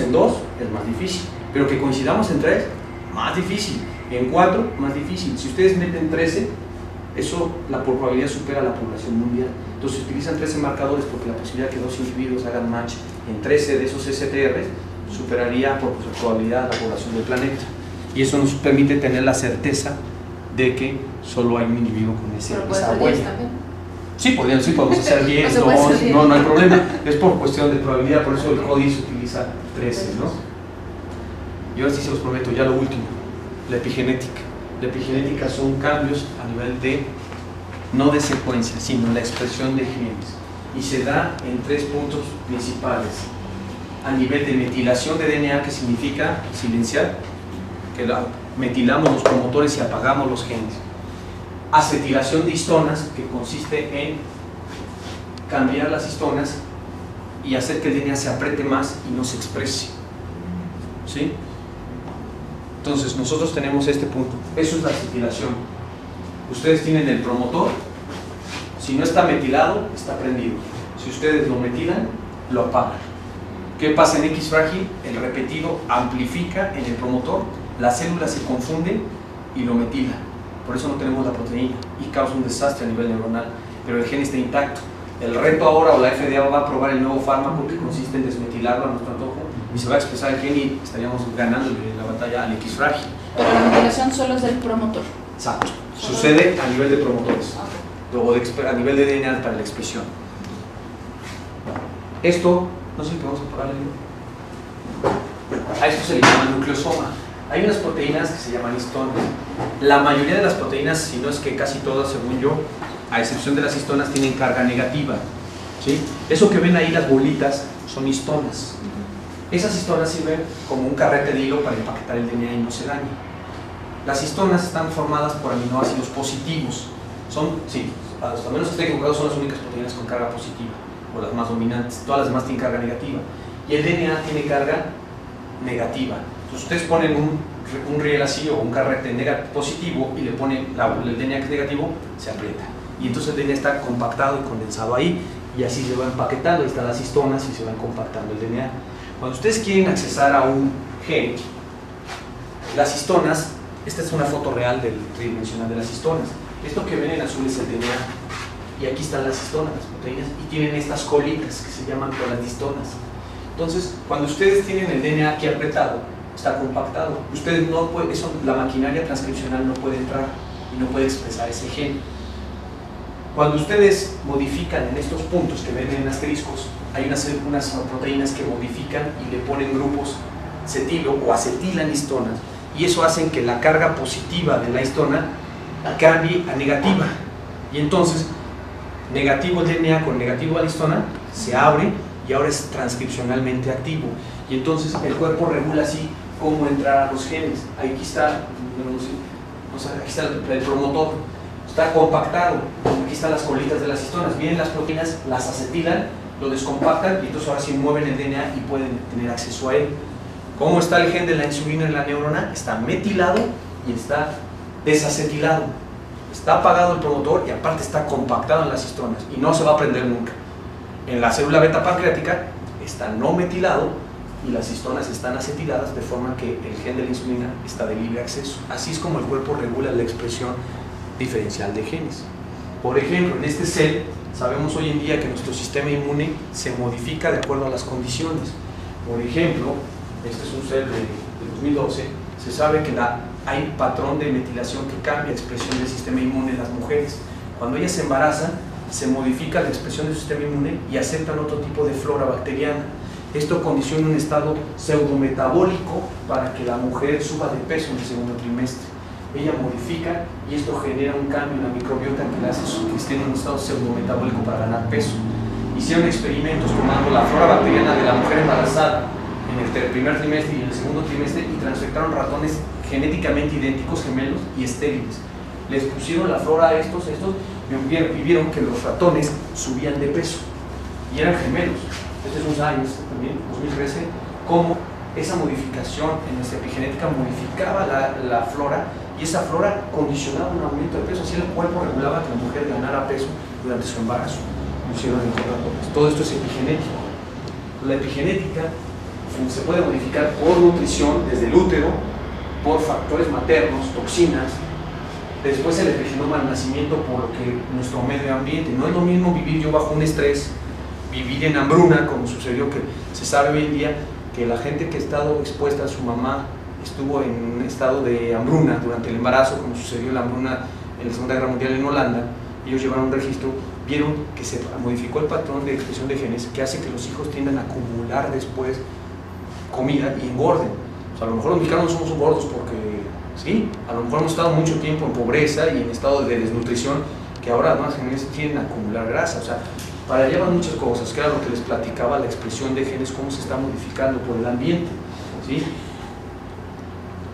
en 2 es más difícil, pero que coincidamos en 3, más difícil, en 4, más difícil. Si ustedes meten 13, eso, la probabilidad supera la población mundial. Entonces utilizan 13 marcadores porque la posibilidad de que 2 individuos hagan match en 13 de esos STRs superaría por probabilidad la población del planeta. Y eso nos permite tener la certeza de que solo hay un individuo con esa huella. Sí, podemos hacer 10, 2, no hay problema. Es por cuestión de probabilidad, por eso el CODIS utiliza 13, ¿no? Y ahora sí se los prometo, ya lo último, la epigenética. La epigenética son cambios a nivel de, no de secuencia, sino la expresión de genes. Y se da en 3 puntos principales. A nivel de metilación de DNA, que significa silenciar, que metilamos los promotores y apagamos los genes. Acetilación de histonas, que consiste en cambiar las histonas y hacer que el DNA se apriete más y no se exprese. ¿Sí? Entonces nosotros tenemos este punto, eso es la acetilación. Ustedes tienen el promotor, si no está metilado, está prendido. Si ustedes lo metilan, lo apagan. ¿Qué pasa en X frágil? El repetido amplifica en el promotor, las células se confunden y lo metilan. Por eso no tenemos la proteína y causa un desastre a nivel neuronal, pero el gen está intacto. El reto ahora, o la FDA va a probar el nuevo fármaco que consiste en desmetilarlo a nuestro antojo y se va a expresar el gen y estaríamos ganando la batalla al X frágil. Pero la metilación solo es del promotor. Exacto. Sucede a nivel de promotores, luego a nivel de DNA para la expresión. Esto, no sé si podemos apagarle. A esto se le llama nucleosoma. Hay unas proteínas que se llaman histonas. La mayoría de las proteínas, si no es que casi todas, según yo, a excepción de las histonas, tienen carga negativa. ¿Sí? Eso que ven ahí, las bolitas, son histonas. Esas histonas sirven como un carrete de hilo para empaquetar el DNA y no se dañe. Las histonas están formadas por aminoácidos positivos. Sí, a menos que esté equivocado, son las únicas proteínas con carga positiva, o las más dominantes. Todas las demás tienen carga negativa. Y el DNA tiene carga negativa. Entonces ustedes ponen un riel así o un carrete positivo y le ponen el DNA que es negativo, se aprieta. Y entonces el DNA está compactado y condensado ahí, y así se va empaquetando. Ahí están las histonas y se van compactando el DNA. Cuando ustedes quieren accesar a un gen, las histonas, esta es una foto real tridimensional de las histonas. Esto que ven en azul es el DNA. Y aquí están las histonas, las proteínas, y tienen estas colitas que se llaman colas de histonas. Entonces, cuando ustedes tienen el DNA aquí apretado, está compactado. Ustedes no pueden, la maquinaria transcripcional no puede entrar y no puede expresar ese gen. Cuando ustedes modifican en estos puntos que ven en asteriscos, hay unas proteínas que modifican y le ponen grupos cetilo o acetilan histonas, y eso hace que la carga positiva de la histona cambie a negativa, y entonces negativo el DNA con negativo a la histona se abre y ahora es transcripcionalmente activo, y entonces el cuerpo regula así cómo entrar a los genes. Aquí está, aquí está el promotor, está compactado, aquí están las colitas de las histonas, vienen las proteínas, las acetilan, lo descompactan y entonces ahora sí mueven el DNA y pueden tener acceso a él. ¿Cómo está el gen de la insulina en la neurona? Está metilado y está desacetilado. Está apagado el promotor y aparte está compactado en las histonas y no se va a prender nunca. En la célula beta pancreática está no metilado y las histonas están acetiladas, de forma que el gen de la insulina está de libre acceso. Así es como el cuerpo regula la expresión diferencial de genes. Por ejemplo, en este cel, sabemos hoy en día que nuestro sistema inmune se modifica de acuerdo a las condiciones. Por ejemplo, este es un cel de 2012, se sabe que hay patrón de metilación que cambia la expresión del sistema inmune en las mujeres. Cuando ellas se embarazan, se modifica la expresión del sistema inmune y aceptan otro tipo de flora bacteriana. Esto condiciona un estado pseudometabólico para que la mujer suba de peso en el segundo trimestre. Ella modifica y esto genera un cambio en la microbiota que le hace que esté en un estado pseudometabólico para ganar peso. Hicieron experimentos tomando la flora bacteriana de la mujer embarazada en el primer trimestre y en el segundo trimestre y transfectaron ratones genéticamente idénticos, gemelos y estériles. Les pusieron la flora a estos y vieron que los ratones subían de peso y eran gemelos. Este es un Science también, 2013, cómo esa modificación en nuestra epigenética modificaba la flora, y esa flora condicionaba un aumento de peso. Así el cuerpo regulaba que la mujer ganara peso durante su embarazo. Lo hicieron en ratones. Todo esto es epigenético. La epigenética se puede modificar por nutrición desde el útero, por factores maternos, toxinas. Después el epigenoma al nacimiento por lo que nuestro medio ambiente. No es lo mismo vivir yo bajo un estrés, vivir en hambruna, como sucedió, que se sabe hoy en día que la gente que ha estado expuesta a su mamá estuvo en un estado de hambruna durante el embarazo, como sucedió la hambruna en la Segunda Guerra Mundial en Holanda. Ellos llevaron un registro, vieron que se modificó el patrón de expresión de genes que hace que los hijos tiendan a acumular después comida y engorden. O sea, a lo mejor los mexicanos no somos gordos porque sí, a lo mejor hemos estado mucho tiempo en pobreza y en estado de desnutrición, que ahora más genes tienden a acumular grasa. O sea, para allá van muchas cosas, que era lo que les platicaba, la expresión de genes, cómo se está modificando por el ambiente, ¿sí?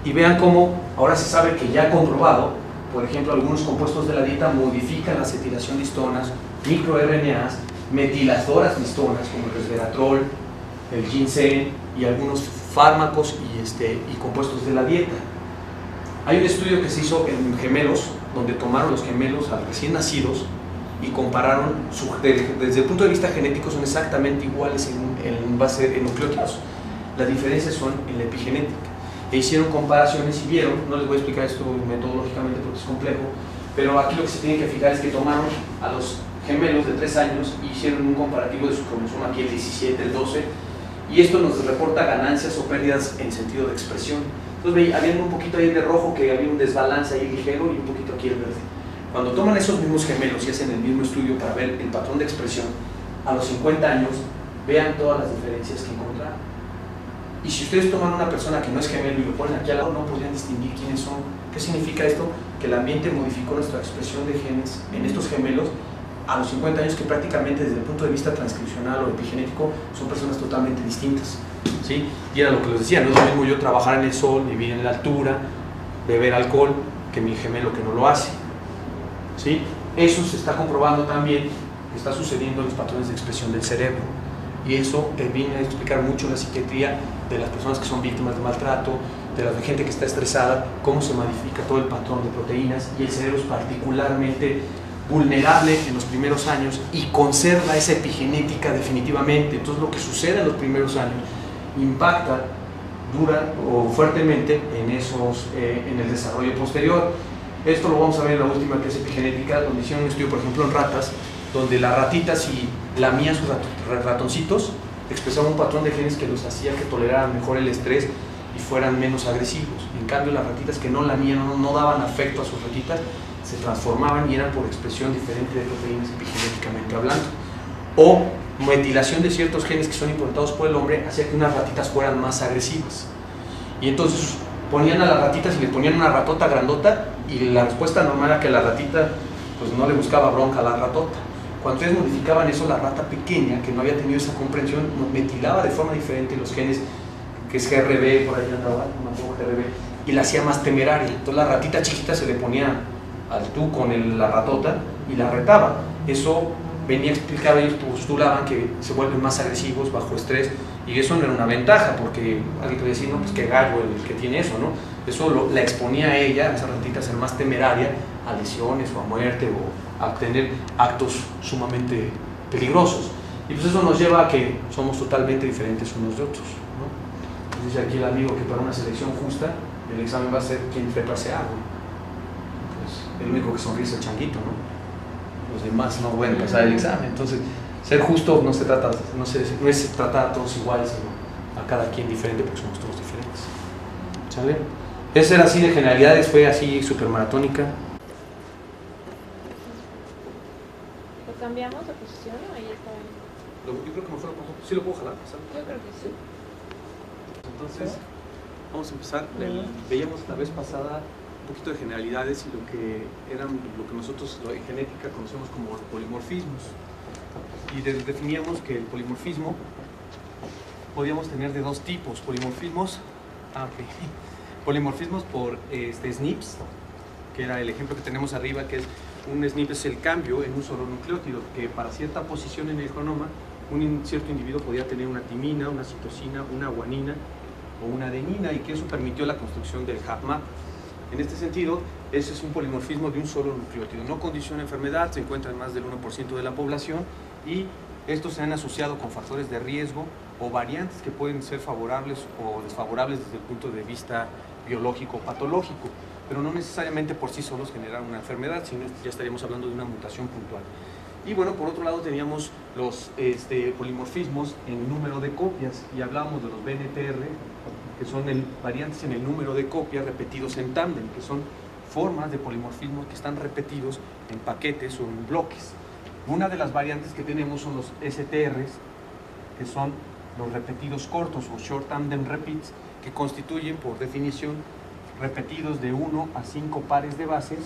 Y vean cómo ahora se sabe que ya comprobado, por ejemplo, algunos compuestos de la dieta modifican la acetilación de histonas, microRNAs, metilazoras de histonas, como el resveratrol, el ginseng y algunos fármacos y compuestos de la dieta. Hay un estudio que se hizo en gemelos, donde tomaron los gemelos a recién nacidos y compararon, desde el punto de vista genético son exactamente iguales en base en nucleótidos. Las diferencias son en la epigenética. E hicieron comparaciones y vieron, no les voy a explicar esto metodológicamente porque es complejo, pero aquí lo que se tiene que fijar es que tomaron a los gemelos de 3 años y hicieron un comparativo de su cromosoma, aquí el 17, el 12, y esto nos reporta ganancias o pérdidas en sentido de expresión. Entonces había un poquito ahí de rojo, que había un desbalance ahí ligero, y un poquito aquí el verde. Cuando toman esos mismos gemelos y hacen el mismo estudio para ver el patrón de expresión, a los 50 años, vean todas las diferencias que encontraron. Y si ustedes toman una persona que no es gemelo y lo ponen aquí al lado, no podrían distinguir quiénes son. ¿Qué significa esto? Que el ambiente modificó nuestra expresión de genes en estos gemelos a los 50 años, que prácticamente desde el punto de vista transcripcional o epigenético son personas totalmente distintas, ¿sí? Y era lo que les decía, no es lo mismo yo trabajar en el sol, vivir en la altura, beber alcohol, que mi gemelo que no lo hace, ¿sí? Eso se está comprobando también que está sucediendo en los patrones de expresión del cerebro, y eso viene a explicar mucho la psiquiatría de las personas que son víctimas de maltrato, de la gente que está estresada, cómo se modifica todo el patrón de proteínas, y el cerebro es particularmente vulnerable en los primeros años y conserva esa epigenética definitivamente. Entonces lo que sucede en los primeros años impacta dura o fuertemente en el desarrollo posterior. Esto lo vamos a ver en la última, que es epigenética, donde hicieron un estudio, por ejemplo, en ratas, donde las ratitas, si lamían sus ratoncitos, expresaban un patrón de genes que los hacía que toleraran mejor el estrés y fueran menos agresivos. En cambio, las ratitas que no lamían, no daban afecto a sus ratitas, se transformaban y eran por expresión diferente de proteínas epigenéticamente hablando. O metilación de ciertos genes que son importados por el hombre hacía que unas ratitas fueran más agresivas. Y entonces ponían a las ratitas y les ponían una ratota grandota, y la respuesta normal era que la ratita pues no le buscaba bronca a la ratota. Cuando ustedes modificaban eso, la rata pequeña, que no había tenido esa comprensión, metilaba de forma diferente los genes, que es GRB, por ahí andaba, no me acuerdo, GRB, y la hacía más temeraria. Entonces la ratita chiquita se le ponía al tú con la ratota y la retaba. Eso venía explicado, ellos postulaban que se vuelven más agresivos bajo estrés, y eso no era una ventaja, porque alguien podría decir, no, pues qué gallo el que tiene eso, ¿no? Eso la exponía a ella, a esa ratita, a ser más temeraria a lesiones o a muerte o a tener actos sumamente peligrosos. Y pues eso nos lleva a que somos totalmente diferentes unos de otros, ¿no? Dice aquí el amigo que para una selección justa el examen va a ser quién treparse árbol. Pues el único que sonríe es el changuito, ¿no? Los demás no pueden pasar el examen. Entonces, ser justo no es tratar a todos iguales, sino a cada quien diferente, porque somos todos diferentes. ¿Sale? Esa era así de generalidades, fue así súper maratónica. ¿Lo cambiamos de posición o ahí está bien? Yo creo que mejor sí lo puedo jalar. ¿Sabes? Yo creo que sí. Entonces, vamos a empezar. Veíamos la vez pasada un poquito de generalidades y lo que nosotros en genética conocemos como polimorfismos. Y definíamos que el polimorfismo podíamos tener de dos tipos: polimorfismos por SNPs, que era el ejemplo que tenemos arriba, que es un SNP es el cambio en un solo nucleótido, que para cierta posición en el genoma un cierto individuo podía tener una timina, una citosina, una guanina o una adenina, y que eso permitió la construcción del HapMap. En este sentido, ese es un polimorfismo de un solo nucleótido. No condiciona enfermedad, se encuentra en más del 1% de la población, y estos se han asociado con factores de riesgo o variantes que pueden ser favorables o desfavorables desde el punto de vista biológico o patológico, pero no necesariamente por sí solos generar una enfermedad, sino ya estaríamos hablando de una mutación puntual. Y bueno, por otro lado teníamos los polimorfismos en número de copias, y hablábamos de los BNTR, que son variantes en el número de copias repetidos en tándem, que son formas de polimorfismo que están repetidos en paquetes o en bloques. Una de las variantes que tenemos son los STRs, que son los repetidos cortos o short tandem repeats, que constituyen por definición repetidos de 1 a 5 pares de bases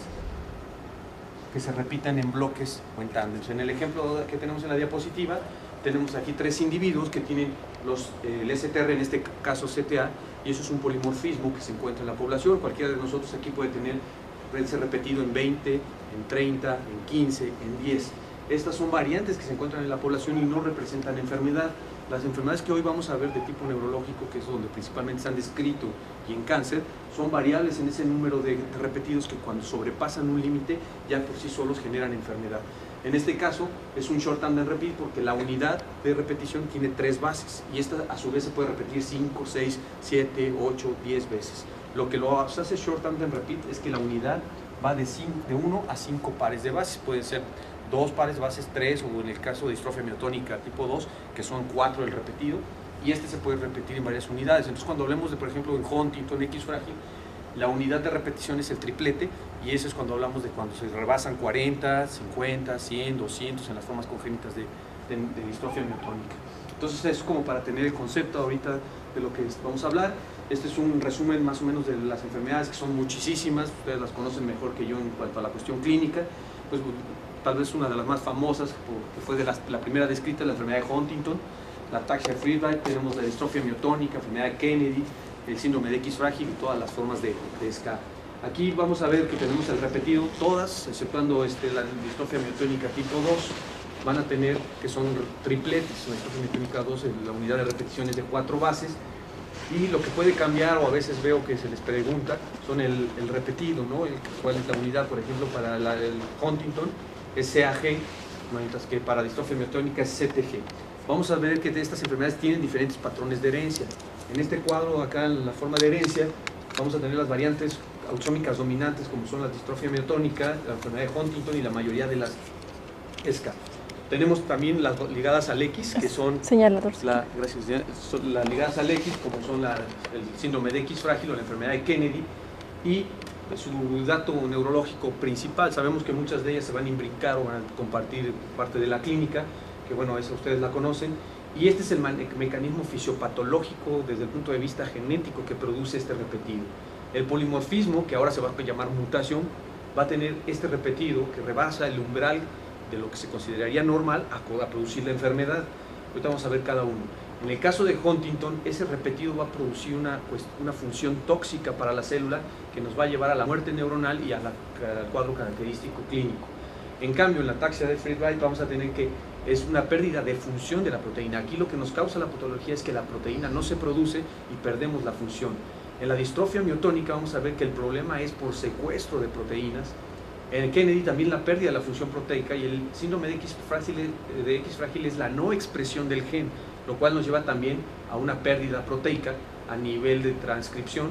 que se repitan en bloques o en tándems. En el ejemplo que tenemos en la diapositiva, tenemos aquí 3 individuos que tienen el STR, en este caso CTA, y eso es un polimorfismo que se encuentra en la población. Cualquiera de nosotros aquí puede ser repetido en 20, en 30, en 15, en 10. Estas son variantes que se encuentran en la población y no representan enfermedad. Las enfermedades que hoy vamos a ver de tipo neurológico, que es donde principalmente se han descrito, y en cáncer, son variables en ese número de repetidos que cuando sobrepasan un límite ya por sí solos generan enfermedad. En este caso es un short tandem repeat porque la unidad de repetición tiene 3 bases y esta a su vez se puede repetir 5, 6, 7, 8, 10 veces. Lo que lo hace short tandem repeat es que la unidad va de 1 a 5 pares de bases, pueden ser 2 pares de bases, 3, o en el caso de distrofia miotónica tipo 2, que son 4 el repetido, y este se puede repetir en varias unidades. Entonces cuando hablemos de, por ejemplo, en Huntington X frágil, la unidad de repetición es el triplete, y eso es cuando hablamos de cuando se rebasan 40, 50, 100, 200 en las formas congénitas de distrofia miotónica. Entonces es como para tener el concepto ahorita de lo que vamos a hablar. Este es un resumen más o menos de las enfermedades, que son muchísimas, ustedes las conocen mejor que yo en cuanto a la cuestión clínica. Pues tal vez una de las más famosas, que fue la primera descrita, la enfermedad de Huntington, la ataxia Friedreich, tenemos la distrofia miotónica, enfermedad de Kennedy, el síndrome de X frágil y todas las formas de SCA. Aquí vamos a ver que tenemos el repetido, todas, exceptuando la distrofia miotónica tipo 2, van a tener que son tripletes. La distrofia miotónica 2, la unidad de repetición es de 4 bases, y lo que puede cambiar, o a veces veo que se les pregunta, son el repetido, ¿no? ¿Cuál es la unidad? Por ejemplo, para el Huntington es CAG, mientras que para distrofia miotónica es CTG. Vamos a ver que estas enfermedades tienen diferentes patrones de herencia. En este cuadro, acá en la forma de herencia, vamos a tener las variantes autosómicas dominantes, como son la distrofia miotónica, la enfermedad de Huntington y la mayoría de las SCA. Tenemos también las ligadas al X, que son las ligadas al X, como son el síndrome de X frágil o la enfermedad de Kennedy, y su dato neurológico principal. Sabemos que muchas de ellas se van a imbricar o van a compartir parte de la clínica, que bueno, esa ustedes la conocen, y este es el mecanismo fisiopatológico desde el punto de vista genético que produce este repetido. El polimorfismo, que ahora se va a llamar mutación, va a tener este repetido que rebasa el umbral de lo que se consideraría normal a producir la enfermedad. Ahorita vamos a ver cada uno. En el caso de Huntington, ese repetido va a producir una función tóxica para la célula que nos va a llevar a la muerte neuronal y al cuadro característico clínico. En cambio, en la ataxia de Friedreich vamos a tener que es una pérdida de función de la proteína. Aquí lo que nos causa la patología es que la proteína no se produce y perdemos la función. En la distrofia miotónica vamos a ver que el problema es por secuestro de proteínas. En Kennedy también la pérdida de la función proteica, y el síndrome de X frágil es la no expresión del gen, lo cual nos lleva también a una pérdida proteica a nivel de transcripción,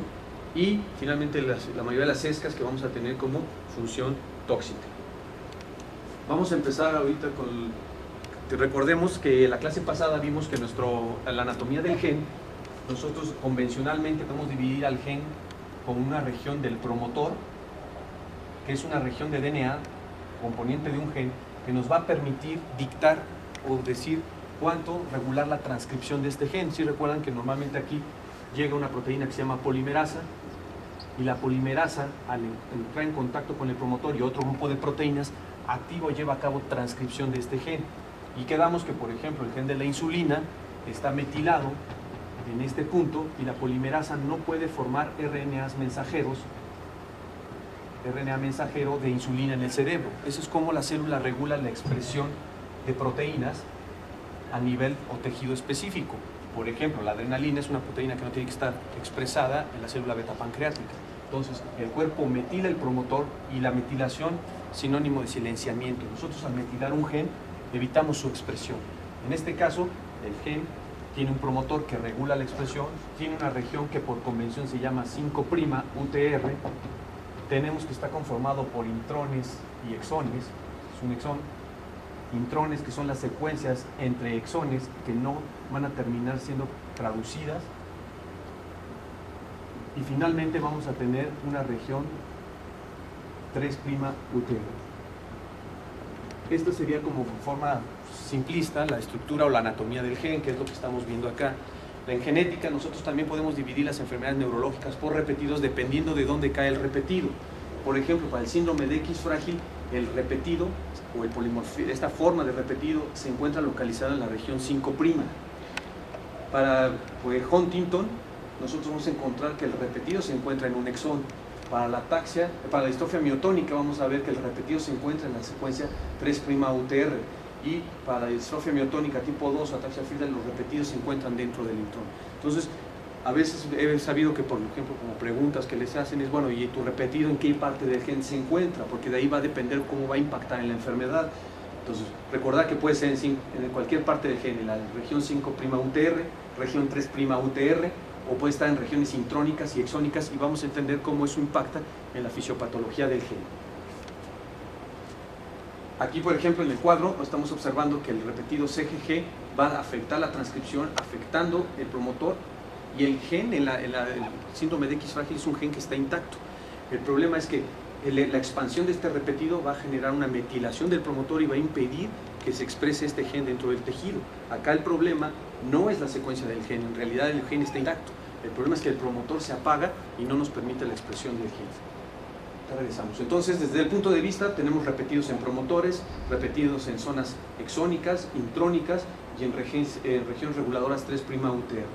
y finalmente la mayoría de las SCAs que vamos a tener como función tóxica. Vamos a empezar ahorita recordemos que la clase pasada vimos que la anatomía del gen, nosotros convencionalmente podemos dividir al gen con una región del promotor, que es una región de DNA, componente de un gen, que nos va a permitir dictar o decir cuánto regular la transcripción de este gen. Si recuerdan que normalmente aquí llega una proteína que se llama polimerasa, y la polimerasa, al entrar en contacto con el promotor y otro grupo de proteínas, activa o lleva a cabo transcripción de este gen. Y quedamos que, por ejemplo, el gen de la insulina está metilado en este punto, y la polimerasa no puede formar RNA mensajero de insulina en el cerebro. Eso es como la célula regula la expresión de proteínas a nivel o tejido específico. Por ejemplo, la adrenalina es una proteína que no tiene que estar expresada en la célula beta pancreática. Entonces, el cuerpo metila el promotor, y la metilación, sinónimo de silenciamiento. Nosotros, al metilar un gen, evitamos su expresión. En este caso, el gen tiene un promotor que regula la expresión, tiene una región que por convención se llama 5' UTR, tenemos que está conformado por intrones y exones, es un exón, intrones que son las secuencias entre exones que no van a terminar siendo traducidas, y finalmente vamos a tener una región 3' UTR. Esta sería como forma simplista la estructura o la anatomía del gen, que es lo que estamos viendo acá. En genética nosotros también podemos dividir las enfermedades neurológicas por repetidos dependiendo de dónde cae el repetido. Por ejemplo, para el síndrome de X frágil, el repetido o el polimorfismo, esta forma de repetido se encuentra localizada en la región 5'. Para Huntington, nosotros vamos a encontrar que el repetido se encuentra en un exón. Para la ataxia, para la distrofia miotónica, vamos a ver que el repetido se encuentra en la secuencia 3' UTR. Y para la distrofia miotónica tipo 2 o ataxia Friedel, los repetidos se encuentran dentro del intrón. Entonces, a veces he sabido que, por ejemplo, como preguntas que les hacen es, bueno, ¿y tu repetido en qué parte del gen se encuentra? Porque de ahí va a depender cómo va a impactar en la enfermedad. Entonces, recordar que puede ser en cualquier parte del gen, en la región 5' UTR, región 3' UTR, o puede estar en regiones intrónicas y exónicas, y vamos a entender cómo eso impacta en la fisiopatología del gen. Aquí, por ejemplo, en el cuadro estamos observando que el repetido CGG va a afectar la transcripción, afectando el promotor, y el gen el síndrome de X frágil es un gen que está intacto. El problema es que la expansión de este repetido va a generar una metilación del promotor y va a impedir que se exprese este gen dentro del tejido. Acá el problema no es la secuencia del gen, en realidad el gen está intacto. El problema es que el promotor se apaga y no nos permite la expresión del gen. Regresamos. Entonces, desde el punto de vista, tenemos repetidos en promotores, repetidos en zonas exónicas, intrónicas y en regiones reguladoras 3' UTR.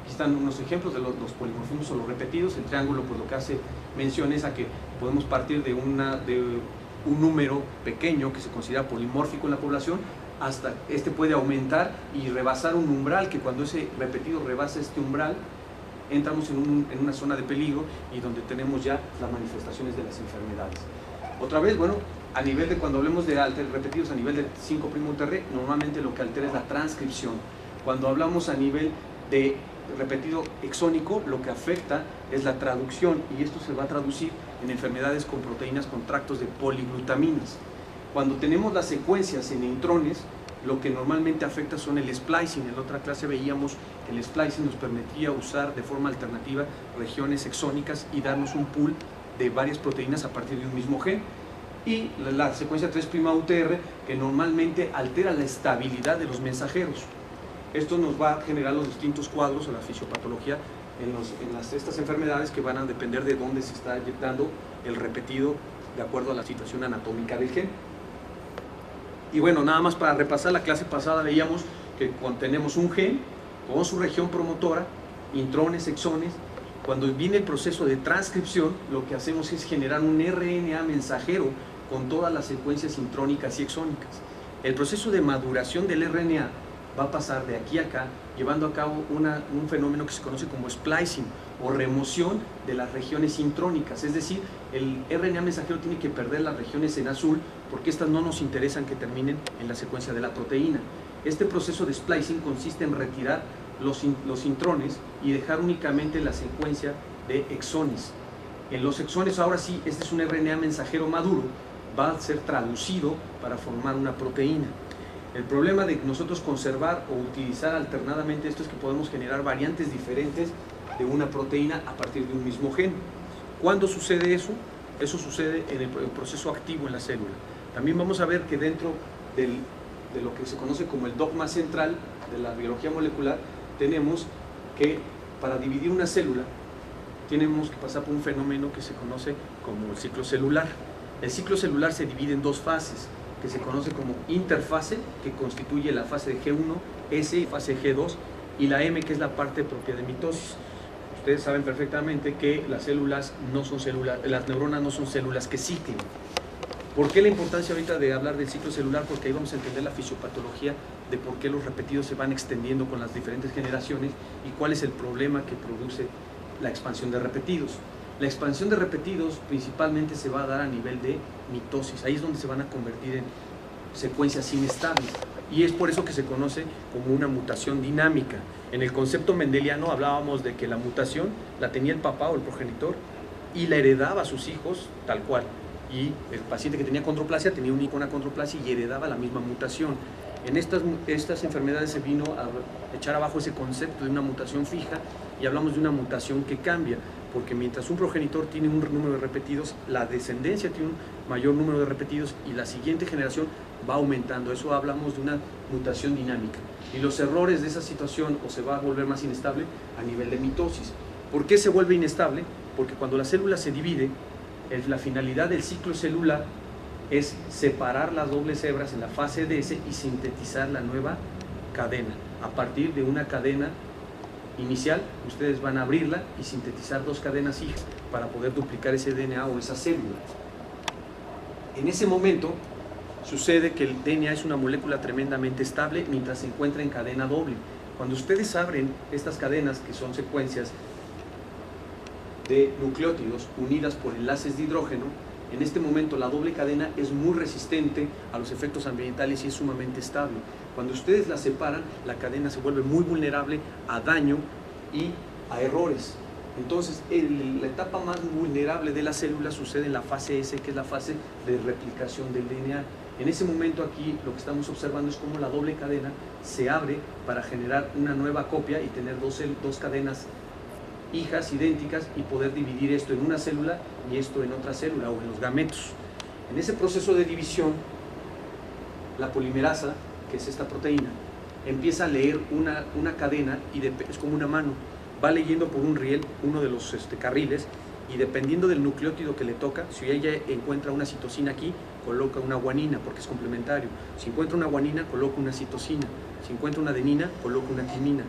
Aquí están unos ejemplos de los polimorfismos o los repetidos. El triángulo, pues lo que hace mención es a que podemos partir de un número pequeño que se considera polimórfico en la población, hasta este puede aumentar y rebasar un umbral, que cuando ese repetido rebasa este umbral, entramos en una zona de peligro y donde tenemos ya las manifestaciones de las enfermedades. Otra vez, bueno, a nivel de, cuando hablemos de repetidos a nivel de 5' UTR, normalmente lo que altera es la transcripción. Cuando hablamos a nivel de repetido exónico, lo que afecta es la traducción, y esto se va a traducir en enfermedades con proteínas con tractos de poliglutaminas. Cuando tenemos las secuencias en intrones, lo que normalmente afecta son el splicing. En la otra clase veíamos que el splicing nos permitía usar de forma alternativa regiones exónicas y darnos un pool de varias proteínas a partir de un mismo gen. Y la secuencia 3' UTR, que normalmente altera la estabilidad de los mensajeros. Esto nos va a generar los distintos cuadros o la fisiopatología en estas enfermedades, que van a depender de dónde se está dando el repetido de acuerdo a la situación anatómica del gen. Y bueno, nada más para repasar, la clase pasada veíamos que cuando tenemos un gen con su región promotora, intrones, exones, cuando viene el proceso de transcripción, lo que hacemos es generar un RNA mensajero con todas las secuencias intrónicas y exónicas. El proceso de maduración del RNA va a pasar de aquí a acá, llevando a cabo un fenómeno que se conoce como splicing o remoción de las regiones intrónicas. Es decir, el RNA mensajero tiene que perder las regiones en azul porque estas no nos interesan que terminen en la secuencia de la proteína. Este proceso de splicing consiste en retirar los intrones y dejar únicamente la secuencia de exones. En los exones, ahora sí, este es un RNA mensajero maduro, va a ser traducido para formar una proteína. El problema de nosotros conservar o utilizar alternadamente esto es que podemos generar variantes diferentes de una proteína a partir de un mismo gen. ¿Cuándo sucede eso? Eso sucede en el proceso activo en la célula. También vamos a ver que dentro de lo que se conoce como el dogma central de la biología molecular, tenemos que para dividir una célula tenemos que pasar por un fenómeno que se conoce como el ciclo celular. El ciclo celular se divide en dos fases, que se conoce como interfase, que constituye la fase de G1, S y fase G2, y la M, que es la parte propia de mitosis. Ustedes saben perfectamente que las neuronas no son células que ciclen. ¿Por qué la importancia ahorita de hablar del ciclo celular? Porque ahí vamos a entender la fisiopatología de por qué los repetidos se van extendiendo con las diferentes generaciones y cuál es el problema que produce la expansión de repetidos. La expansión de repetidos principalmente se va a dar a nivel de mitosis. Ahí es donde se van a convertir en secuencias inestables. y es por eso que se conoce como una mutación dinámica. En el concepto mendeliano hablábamos de que la mutación la tenía el papá o el progenitor y la heredaba a sus hijos tal cual. Y el paciente que tenía condroplasia tenía un hijo con una condroplasia y heredaba la misma mutación. En estas enfermedades se vino a echar abajo ese concepto de una mutación fija y hablamos de una mutación que cambia, porque mientras un progenitor tiene un número de repetidos, la descendencia tiene un mayor número de repetidos y la siguiente generación va aumentando. Eso hablamos de una mutación dinámica. Y los errores de esa situación o se va a volver más inestable a nivel de mitosis. ¿Por qué se vuelve inestable? Porque cuando la célula se divide, la finalidad del ciclo celular es separar las dobles hebras en la fase DS y sintetizar la nueva cadena. A partir de una cadena inicial, ustedes van a abrirla y sintetizar dos cadenas hijas para poder duplicar ese DNA o esa célula. En ese momento sucede que el DNA es una molécula tremendamente estable mientras se encuentra en cadena doble. Cuando ustedes abren estas cadenas, que son secuencias de nucleótidos unidas por enlaces de hidrógeno, en este momento la doble cadena es muy resistente a los efectos ambientales y es sumamente estable. Cuando ustedes la separan, la cadena se vuelve muy vulnerable a daño y a errores. Entonces, la etapa más vulnerable de la célula sucede en la fase S, que es la fase de replicación del DNA. En ese momento aquí lo que estamos observando es cómo la doble cadena se abre para generar una nueva copia y tener dos cadenas hijas idénticas y poder dividir esto en una célula y esto en otra célula o en los gametos. En ese proceso de división, la polimerasa, que es esta proteína, empieza a leer una cadena y es como una mano, va leyendo por un riel uno de los carriles y dependiendo del nucleótido que le toca, si ella encuentra una citosina aquí, coloca una guanina porque es complementario. Si encuentra una guanina, coloca una citosina. Si encuentra una adenina, coloca una timina.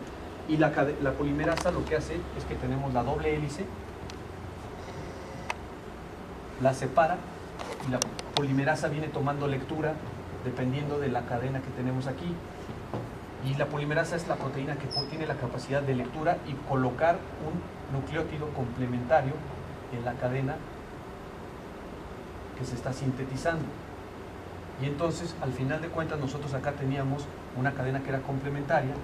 Y la polimerasa lo que hace es que tenemos la doble hélice, la separa y la polimerasa viene tomando lectura dependiendo de la cadena que tenemos aquí. Y la polimerasa es la proteína que tiene la capacidad de lectura y colocar un nucleótido complementario en la cadena que se está sintetizando. Y entonces, al final de cuentas, nosotros acá teníamos una cadena que era complementaria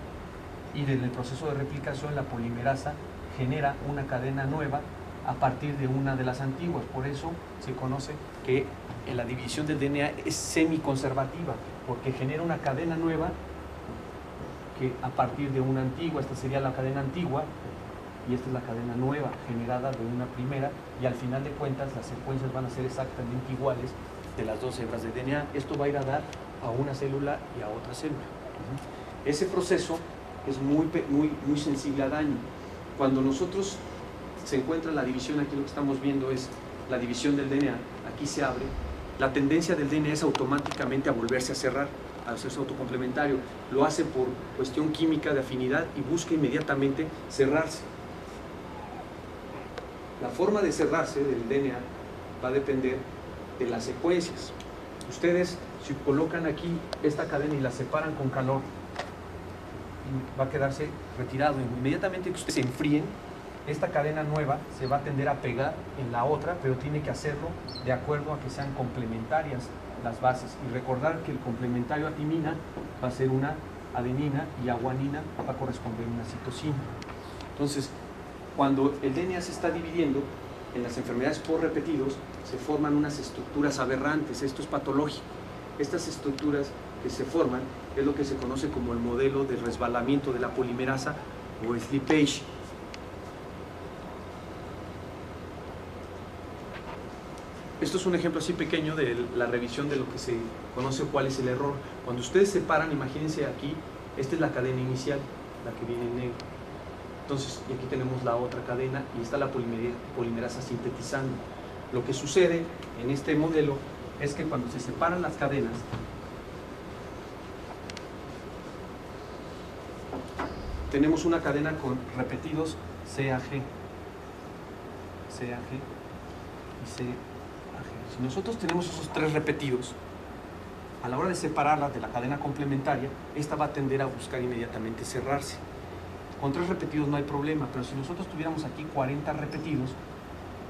y en el proceso de replicación la polimerasa genera una cadena nueva a partir de una de las antiguas. Por eso se conoce que en la división del DNA es semiconservativa, porque genera una cadena nueva que a partir de una antigua, esta sería la cadena antigua y esta es la cadena nueva generada de una primera, y al final de cuentas las secuencias van a ser exactamente iguales de las dos hebras de DNA. Esto va a ir a dar a una célula y a otra célula. Ese proceso es muy sensible a daño. Cuando nosotros se encuentra la división, aquí lo que estamos viendo es la división del DNA, aquí se abre, la tendencia del DNA es automáticamente a volverse a cerrar, a hacerse autocomplementario, lo hace por cuestión química de afinidad y busca inmediatamente cerrarse. La forma de cerrarse del DNA va a depender de las secuencias. Ustedes, si colocan aquí esta cadena y la separan con calor, va a quedarse retirado. Inmediatamente que ustedes se enfríen, esta cadena nueva se va a tender a pegar en la otra, pero tiene que hacerlo de acuerdo a que sean complementarias las bases. Y recordar que el complementario a timina va a ser una adenina y a guanina va a corresponder una citosina. Entonces, cuando el DNA se está dividiendo, en las enfermedades por repetidos se forman unas estructuras aberrantes. Esto es patológico. Estas estructuras que se forman es lo que se conoce como el modelo de resbalamiento de la polimerasa o slippage. Esto es un ejemplo así pequeño de la revisión de lo que se conoce cuál es el error. Cuando ustedes separan, imagínense aquí, esta es la cadena inicial, la que viene en negro. Entonces, y aquí tenemos la otra cadena y está la polimerasa sintetizando. Lo que sucede en este modelo es que cuando se separan las cadenas, tenemos una cadena con repetidos CAG y CAG. Si nosotros tenemos esos tres repetidos, a la hora de separarla de la cadena complementaria, esta va a tender a buscar inmediatamente cerrarse. Con tres repetidos no hay problema, pero si nosotros tuviéramos aquí 40 repetidos,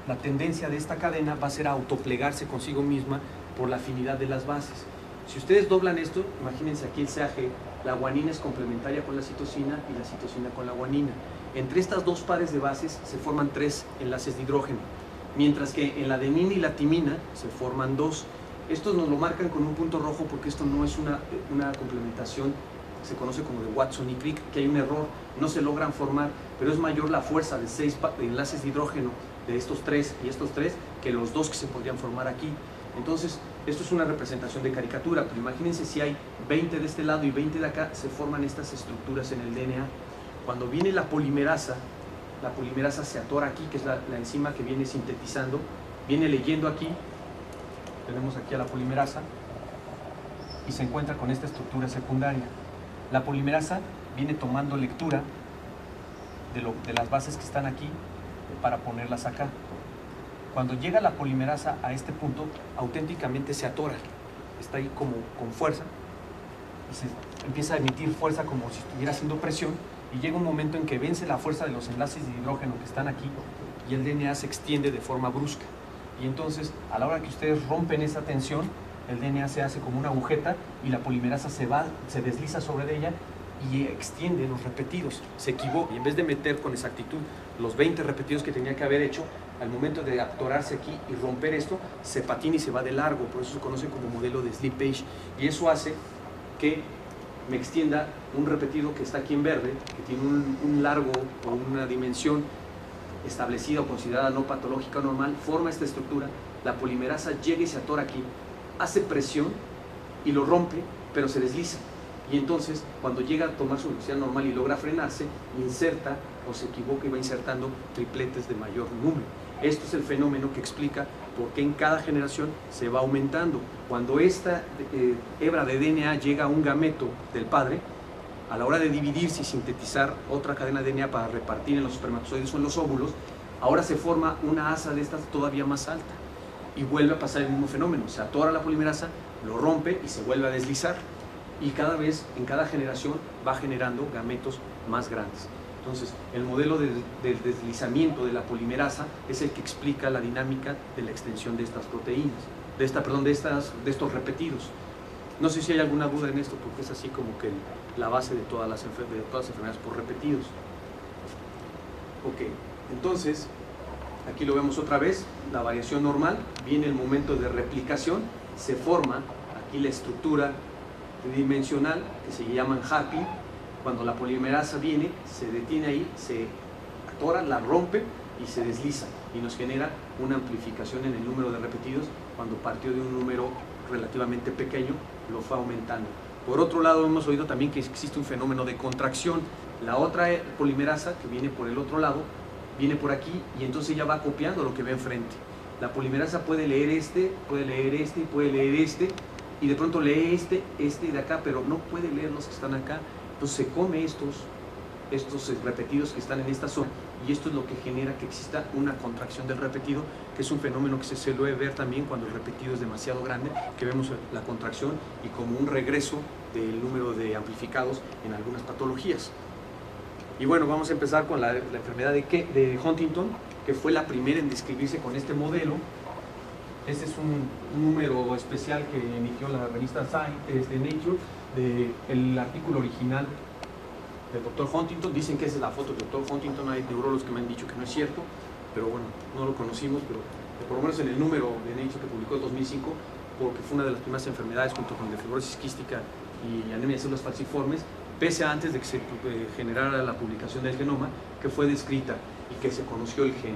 la tendencia de esta cadena va a ser a autoplegarse consigo misma por la afinidad de las bases. Si ustedes doblan esto, imagínense aquí el CAG, la guanina es complementaria con la citosina y la citosina con la guanina. Entre estas dos pares de bases se forman 3 enlaces de hidrógeno, mientras que en la adenina y la timina se forman 2. Estos nos lo marcan con un punto rojo porque esto no es una complementación, se conoce como de Watson y Crick, que hay un error, no se logran formar, pero es mayor la fuerza de 6 enlaces de hidrógeno de estos 3 y estos 3 que los 2 que se podrían formar aquí. Entonces, esto es una representación de caricatura, pero imagínense si hay 20 de este lado y 20 de acá, se forman estas estructuras en el DNA. Cuando viene la polimerasa se atora aquí, que es la enzima que viene sintetizando, viene leyendo aquí, tenemos aquí a la polimerasa, y se encuentra con esta estructura secundaria. La polimerasa viene tomando lectura de las bases que están aquí para ponerlas acá. Cuando llega la polimerasa a este punto, auténticamente se atora, está ahí como con fuerza, y se empieza a emitir fuerza como si estuviera haciendo presión, y llega un momento en que vence la fuerza de los enlaces de hidrógeno que están aquí, y el DNA se extiende de forma brusca. Y entonces, a la hora que ustedes rompen esa tensión, el DNA se hace como una agujeta y la polimerasa se desliza sobre ella y extiende los repetidos. Se equivoca y en vez de meter con exactitud los 20 repetidos que tenía que haber hecho, al momento de atorarse aquí y romper esto, se patina y se va de largo. Por eso se conoce como modelo de slippage, y eso hace que me extienda un repetido que está aquí en verde, que tiene un largo o una dimensión establecida o considerada no patológica o normal, forma esta estructura, la polimerasa llega y se atora aquí, hace presión y lo rompe, pero se desliza. Y entonces, cuando llega a tomar su velocidad normal y logra frenarse, inserta o se equivoca y va insertando tripletes de mayor número. Esto es el fenómeno que explica por qué en cada generación se va aumentando. Cuando esta hebra de DNA llega a un gameto del padre, a la hora de dividirse y sintetizar otra cadena de DNA para repartir en los espermatozoides o en los óvulos, ahora se forma una asa de estas todavía más alta. Y vuelve a pasar el mismo fenómeno. Se atora la polimerasa, lo rompe y se vuelve a deslizar. Y cada vez, en cada generación, va generando gametos más grandes. Entonces, el modelo del deslizamiento de la polimerasa es el que explica la dinámica de la extensión de estas proteínas, de estos repetidos. No sé si hay alguna duda en esto, porque es así como que la base de todas las enfermedades por repetidos. Ok, entonces, aquí lo vemos otra vez, la variación normal, viene el momento de replicación, se forma aquí la estructura tridimensional que se llaman happy. Cuando la polimerasa viene, se detiene ahí, se atora, la rompe y se desliza, y nos genera una amplificación en el número de repetidos. Cuando partió de un número relativamente pequeño, lo fue aumentando. Por otro lado, hemos oído también que existe un fenómeno de contracción. La otra polimerasa, que viene por el otro lado, viene por aquí, y entonces ya va copiando lo que ve enfrente. La polimerasa puede leer este, puede leer este, puede leer este, y de pronto lee este de acá, pero no puede leer los que están acá. Entonces se come estos repetidos que están en esta zona, y esto es lo que genera que exista una contracción del repetido, que es un fenómeno que se suele ver también cuando el repetido es demasiado grande, que vemos la contracción y como un regreso del número de amplificados en algunas patologías. Y bueno, vamos a empezar con la enfermedad de Huntington, que fue la primera en describirse con este modelo. Este es un número especial que emitió la revista Science, Nature, del artículo original del Dr. Huntington. Dicen que esa es la foto del Dr. Huntington. Hay neurólogos que me han dicho que no es cierto, pero bueno, no lo conocimos, pero por lo menos en el número de Nature que publicó en 2005, porque fue una de las primeras enfermedades junto con la fibrosis quística y anemia de células falciformes, pese a antes de que se generara la publicación del genoma, que fue descrita y que se conoció el gen.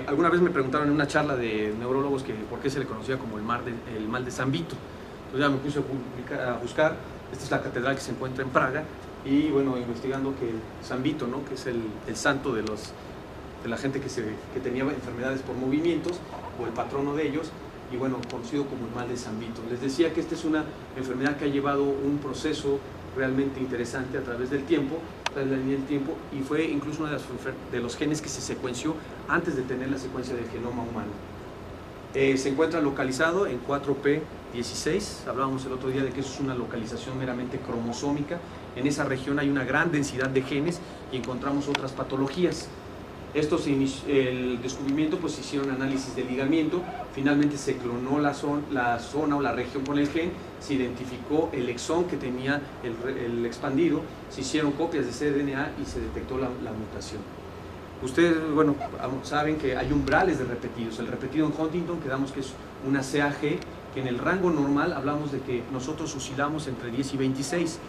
Alguna vez me preguntaron en una charla de neurólogos que por qué se le conocía como el mal de San Vito. Entonces ya me puse a buscar. Esta es la catedral que se encuentra en Praga, y bueno, investigando que San Vito, ¿no?, que es el santo de la gente que tenía enfermedades por movimientos, o el patrono de ellos, y bueno, conocido como el mal de San Vito. Les decía que esta es una enfermedad que ha llevado un proceso realmente interesante a través del tiempo, a través de la línea del tiempo, y fue incluso uno de los genes que se secuenció antes de tener la secuencia del genoma humano. Se encuentra localizado en 4p16, hablábamos el otro día de que eso es una localización meramente cromosómica. En esa región hay una gran densidad de genes y encontramos otras patologías. El descubrimiento, pues hicieron análisis de ligamiento, finalmente se clonó la zona o la región con el gen, se identificó el exón que tenía el expandido, se hicieron copias de cDNA y se detectó la mutación. Ustedes, bueno, saben que hay umbrales de repetidos. El repetido en Huntington quedamos que es una CAG, que en el rango normal hablamos de que nosotros oscilamos entre 10 y 26.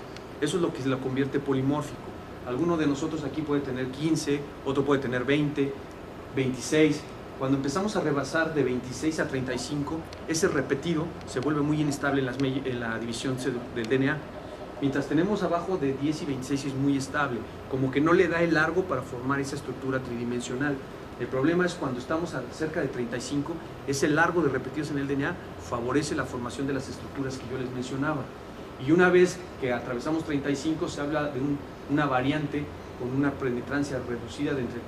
Eso es lo que se lo convierte polimórfico. Alguno de nosotros aquí puede tener 15, otro puede tener 20, 26. Cuando empezamos a rebasar de 26 a 35, ese repetido se vuelve muy inestable en la división del DNA. Mientras tenemos abajo de 10 y 26 es muy estable, como que no le da el largo para formar esa estructura tridimensional. El problema es cuando estamos cerca de 35, ese largo de repetidos en el DNA favorece la formación de las estructuras que yo les mencionaba. Y una vez que atravesamos 35, se habla de una variante con una penetrancia reducida de entre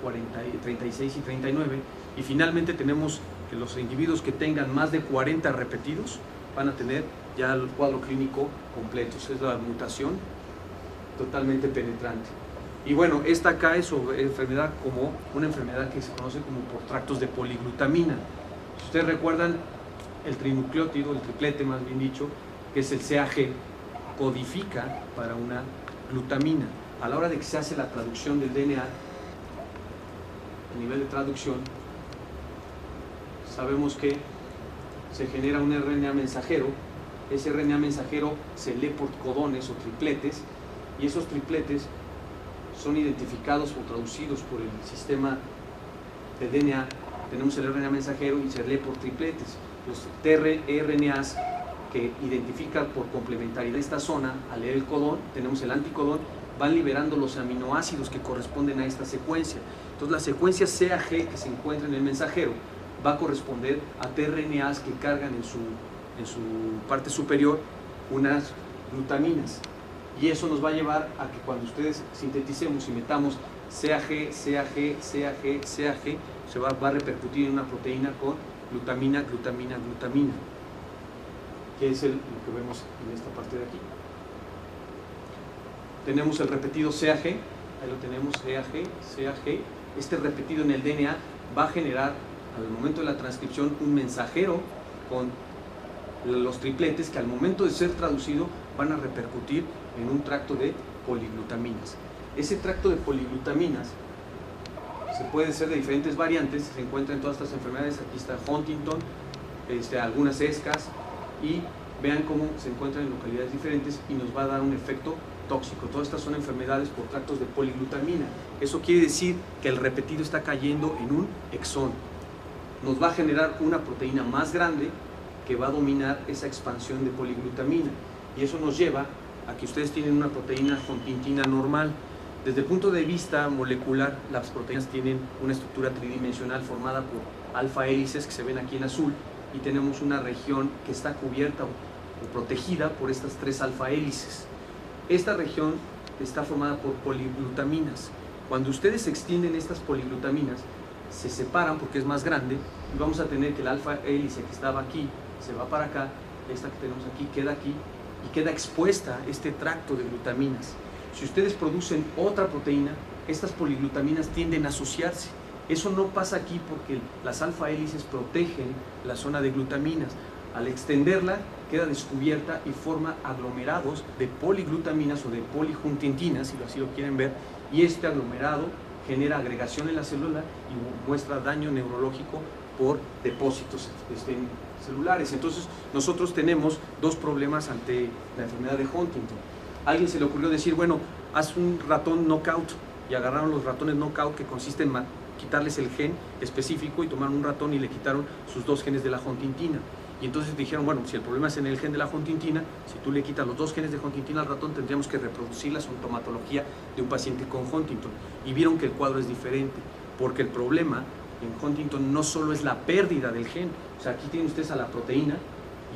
36 y 39, y finalmente tenemos que los individuos que tengan más de 40 repetidos van a tener ya el cuadro clínico completo. Esa es la mutación totalmente penetrante. Y bueno, esta acá es enfermedad como una enfermedad que se conoce como por tractos de poliglutamina. Si ustedes recuerdan, el trinucleótido, el triplete más bien dicho, que es el CAG, codifica para una glutamina. A la hora de que se hace la traducción del DNA, a nivel de traducción, sabemos que se genera un RNA mensajero. Ese RNA mensajero se lee por codones o tripletes, y esos tripletes son identificados o traducidos por el sistema de DNA. Tenemos el RNA mensajero y se lee por tripletes. Los tRNAs que identifican por complementariedad esta zona, al leer el codón, tenemos el anticodón, van liberando los aminoácidos que corresponden a esta secuencia. Entonces la secuencia CAG que se encuentra en el mensajero va a corresponder a tRNAs que cargan en su parte superior unas glutaminas. Y eso nos va a llevar a que cuando ustedes sinteticemos y metamos CAG, CAG, CAG, CAG, se va a repercutir en una proteína con glutamina, glutamina, glutamina, que es lo que vemos en esta parte de aquí. Tenemos el repetido CAG, ahí lo tenemos, CAG, CAG. Este repetido en el DNA va a generar al momento de la transcripción un mensajero con los tripletes que al momento de ser traducido van a repercutir en un tracto de poliglutaminas. Ese tracto de poliglutaminas se puede ser de diferentes variantes, se encuentra en todas estas enfermedades. Aquí está Huntington, algunas ESCAs, y vean cómo se encuentran en localidades diferentes y nos va a dar un efecto tóxico. Todas estas son enfermedades por tractos de poliglutamina. Eso quiere decir que el repetido está cayendo en un exón. Nos va a generar una proteína más grande que va a dominar esa expansión de poliglutamina, y eso nos lleva a que ustedes tienen una proteína huntingtina normal. Desde el punto de vista molecular, las proteínas tienen una estructura tridimensional formada por alfa hélices que se ven aquí en azul, y tenemos una región que está cubierta o protegida por estas 3 alfa hélices. Esta región está formada por poliglutaminas. Cuando ustedes extienden estas poliglutaminas, se separan porque es más grande, y vamos a tener que el alfa hélice que estaba aquí se va para acá, esta que tenemos aquí, y queda expuesta este tracto de glutaminas. Si ustedes producen otra proteína, estas poliglutaminas tienden a asociarse. Eso no pasa aquí porque las alfa hélices protegen la zona de glutaminas. Al extenderla, queda descubierta y forma aglomerados de poliglutaminas o de polihuntintinas, si así lo quieren ver, y este aglomerado genera agregación en la célula y muestra daño neurológico por depósitos celulares. Entonces nosotros tenemos dos problemas ante la enfermedad de Huntington. A alguien se le ocurrió decir, bueno, haz un ratón knockout, y agarraron los ratones knockout, que consiste en quitarles el gen específico, y tomaron un ratón y le quitaron sus 2 genes de la huntingtina. Y entonces dijeron, bueno, si el problema es en el gen de la huntingtina, si tú le quitas los 2 genes de huntingtina al ratón, tendríamos que reproducir la sintomatología de un paciente con Huntington. Y vieron que el cuadro es diferente, porque el problema en Huntington no solo es la pérdida del gen. O sea, aquí tienen ustedes a la proteína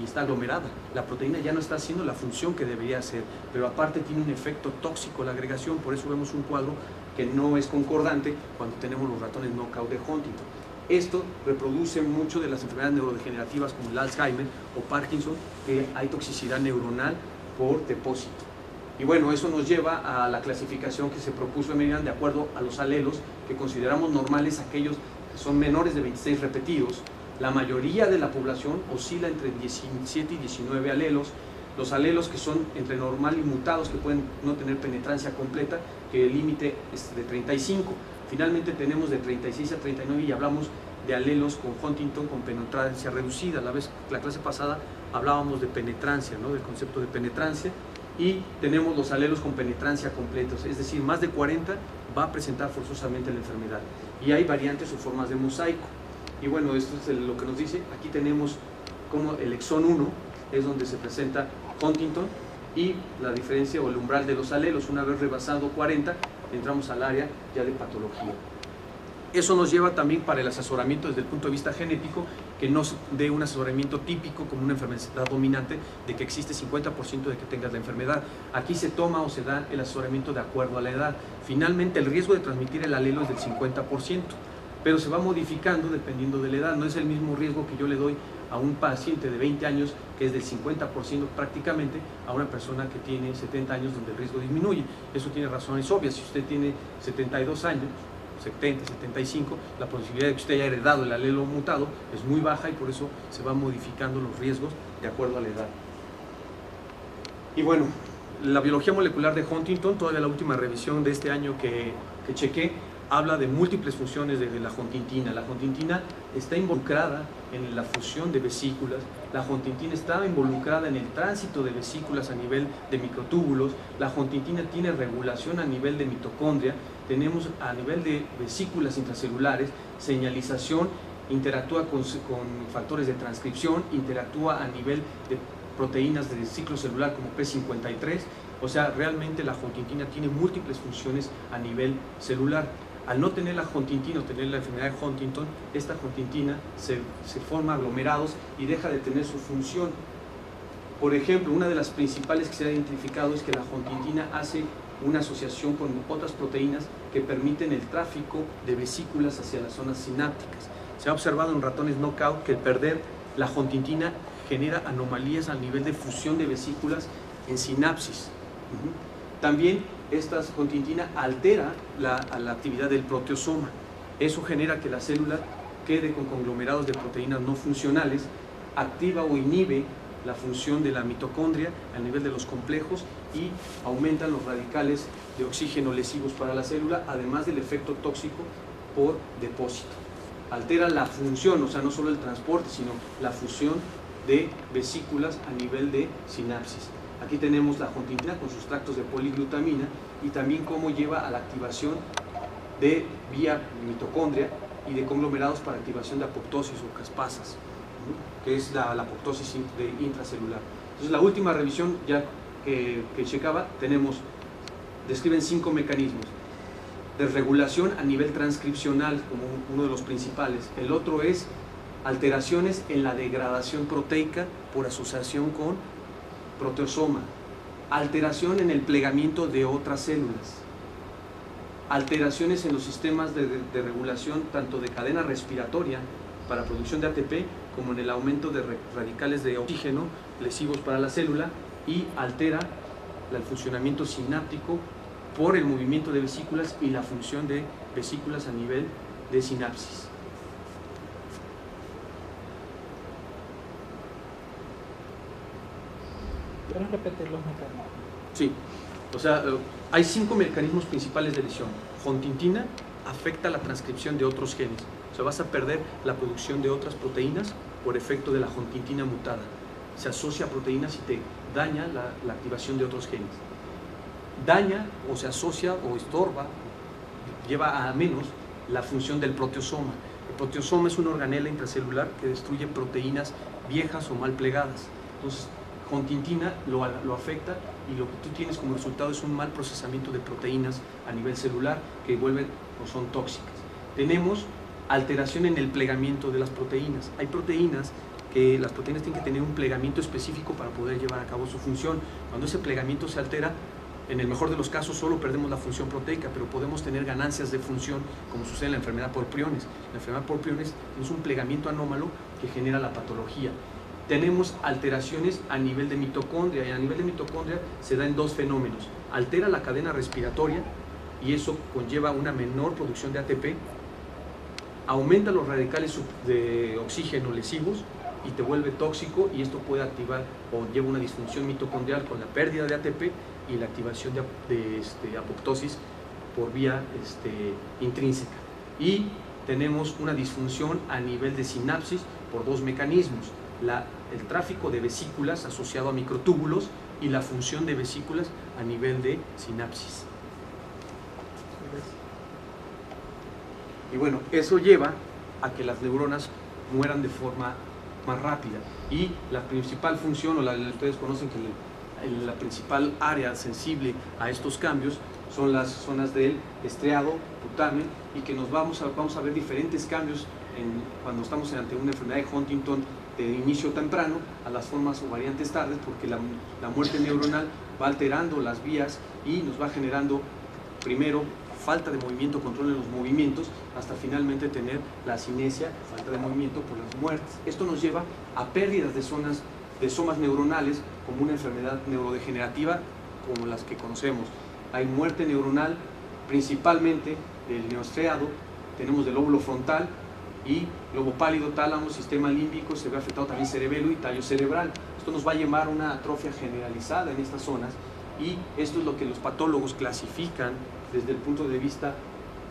y está aglomerada. La proteína ya no está haciendo la función que debería hacer, pero aparte tiene un efecto tóxico la agregación. Por eso vemos un cuadro que no es concordante cuando tenemos los ratones knockout de Huntington. Esto reproduce mucho de las enfermedades neurodegenerativas como el Alzheimer o Parkinson, que hay toxicidad neuronal por depósito. Y bueno, eso nos lleva a la clasificación que se propuso en Meridian de acuerdo a los alelos que consideramos normales, aquellos que son menores de 26 repetidos. La mayoría de la población oscila entre 17 y 19 alelos. Los alelos que son entre normal y mutados, que pueden no tener penetrancia completa, que el límite es de 35. Finalmente tenemos de 36 a 39 y hablamos de alelos con Huntington con penetrancia reducida. La clase pasada hablábamos de penetrancia, ¿no? Del concepto de penetrancia. Y tenemos los alelos con penetrancia completos, es decir, más de 40 va a presentar forzosamente la enfermedad. Y hay variantes o formas de mosaico. Y bueno, esto es lo que nos dice. Aquí tenemos como el exón 1 es donde se presenta Huntington y la diferencia o el umbral de los alelos. Una vez rebasado 40, entramos al área ya de patología. Eso nos lleva también para el asesoramiento desde el punto de vista genético, que nos dé un asesoramiento típico como una enfermedad dominante, de que existe 50% de que tengas la enfermedad. Aquí se toma o se da el asesoramiento de acuerdo a la edad. Finalmente, el riesgo de transmitir el alelo es del 50%, pero se va modificando dependiendo de la edad. No es el mismo riesgo que yo le doy a un paciente de 20 años, que es del 50% prácticamente, a una persona que tiene 70 años, donde el riesgo disminuye. Eso tiene razones obvias. Si usted tiene 72 años, 70, 75, la posibilidad de que usted haya heredado el alelo mutado es muy baja y por eso se van modificando los riesgos de acuerdo a la edad. Y bueno, la biología molecular de Huntington, todavía la última revisión de este año que chequé, habla de múltiples funciones de la huntingtina. La huntingtina está involucrada en la fusión de vesículas, la huntingtina está involucrada en el tránsito de vesículas a nivel de microtúbulos, la huntingtina tiene regulación a nivel de mitocondria, tenemos a nivel de vesículas intracelulares, señalización, interactúa con factores de transcripción, interactúa a nivel de proteínas del ciclo celular como P53, o sea, realmente la huntingtina tiene múltiples funciones a nivel celular. Al no tener la huntingtina o tener la enfermedad de Huntington, esta huntingtina se forma aglomerados y deja de tener su función. Por ejemplo, una de las principales que se ha identificado es que la huntingtina hace una asociación con otras proteínas que permiten el tráfico de vesículas hacia las zonas sinápticas. Se ha observado en ratones knockout que el perder la huntingtina genera anomalías al nivel de fusión de vesículas en sinapsis. También esta huntingtina altera la actividad del proteosoma. Eso genera que la célula quede con conglomerados de proteínas no funcionales, activa o inhibe la función de la mitocondria a nivel de los complejos y aumentan los radicales de oxígeno lesivos para la célula, además del efecto tóxico por depósito. Altera la función, o sea, no solo el transporte, sino la fusión de vesículas a nivel de sinapsis. Aquí tenemos la huntingtina con sus tractos de poliglutamina y también cómo lleva a la activación de vía mitocondria y de conglomerados para activación de apoptosis o caspasas, que es la apoptosis intracelular. Entonces, la última revisión ya que checaba, describen 5 mecanismos de regulación a nivel transcripcional como uno de los principales. El otro es alteraciones en la degradación proteica por asociación con proteosoma, alteración en el plegamiento de otras células, alteraciones en los sistemas de regulación tanto de cadena respiratoria para producción de ATP como en el aumento de radicales de oxígeno lesivos para la célula, y altera el funcionamiento sináptico por el movimiento de vesículas y la función de vesículas a nivel de sinapsis. ¿Puedes repetir los mecanismos? Sí, o sea, hay 5 mecanismos principales de lesión. Huntingtina afecta la transcripción de otros genes, o sea, vas a perder la producción de otras proteínas por efecto de la huntingtina mutada. Se asocia a proteínas y te daña la activación de otros genes. Daña o se asocia o estorba, lleva a menos la función del proteosoma. El proteosoma es una organela intracelular que destruye proteínas viejas o mal plegadas. Entonces, huntingtina lo afecta y lo que tú tienes como resultado es un mal procesamiento de proteínas a nivel celular que vuelven o son tóxicas. Tenemos alteración en el plegamiento de las proteínas. Hay proteínas que las proteínas tienen que tener un plegamiento específico para poder llevar a cabo su función. Cuando ese plegamiento se altera, en el mejor de los casos solo perdemos la función proteica, pero podemos tener ganancias de función, como sucede en la enfermedad por priones. La enfermedad por priones es un plegamiento anómalo que genera la patología. tenemos alteraciones a nivel de mitocondria, y a nivel de mitocondria se dan dos fenómenos: altera la cadena respiratoria y eso conlleva una menor producción de ATP, aumenta los radicales de oxígeno lesivos y te vuelve tóxico, y esto puede activar o lleva una disfunción mitocondrial con la pérdida de ATP y la activación de apoptosis por vía intrínseca. Y tenemos una disfunción a nivel de sinapsis por dos mecanismos: el tráfico de vesículas asociado a microtúbulos y la función de vesículas a nivel de sinapsis. Y bueno, eso lleva a que las neuronas mueran de forma más rápida, y la principal función, ustedes conocen que la principal área sensible a estos cambios son las zonas del estriado, putamen, y que vamos a ver diferentes cambios cuando estamos ante una enfermedad de Huntington de inicio temprano a las formas o variantes tardes, porque la muerte neuronal va alterando las vías y nos va generando primero falta de movimiento, control en los movimientos, hasta finalmente tener la asinesia, falta de movimiento por las muertes. Esto nos lleva a pérdidas de somas neuronales, como una enfermedad neurodegenerativa como las que conocemos. Hay muerte neuronal principalmente del neoestriado, tenemos del lóbulo frontal y lobo pálido, tálamo, sistema límbico, se ve afectado también cerebelo y tallo cerebral. Esto nos va a llevar a una atrofia generalizada en estas zonas, y esto es lo que los patólogos clasifican desde el punto de vista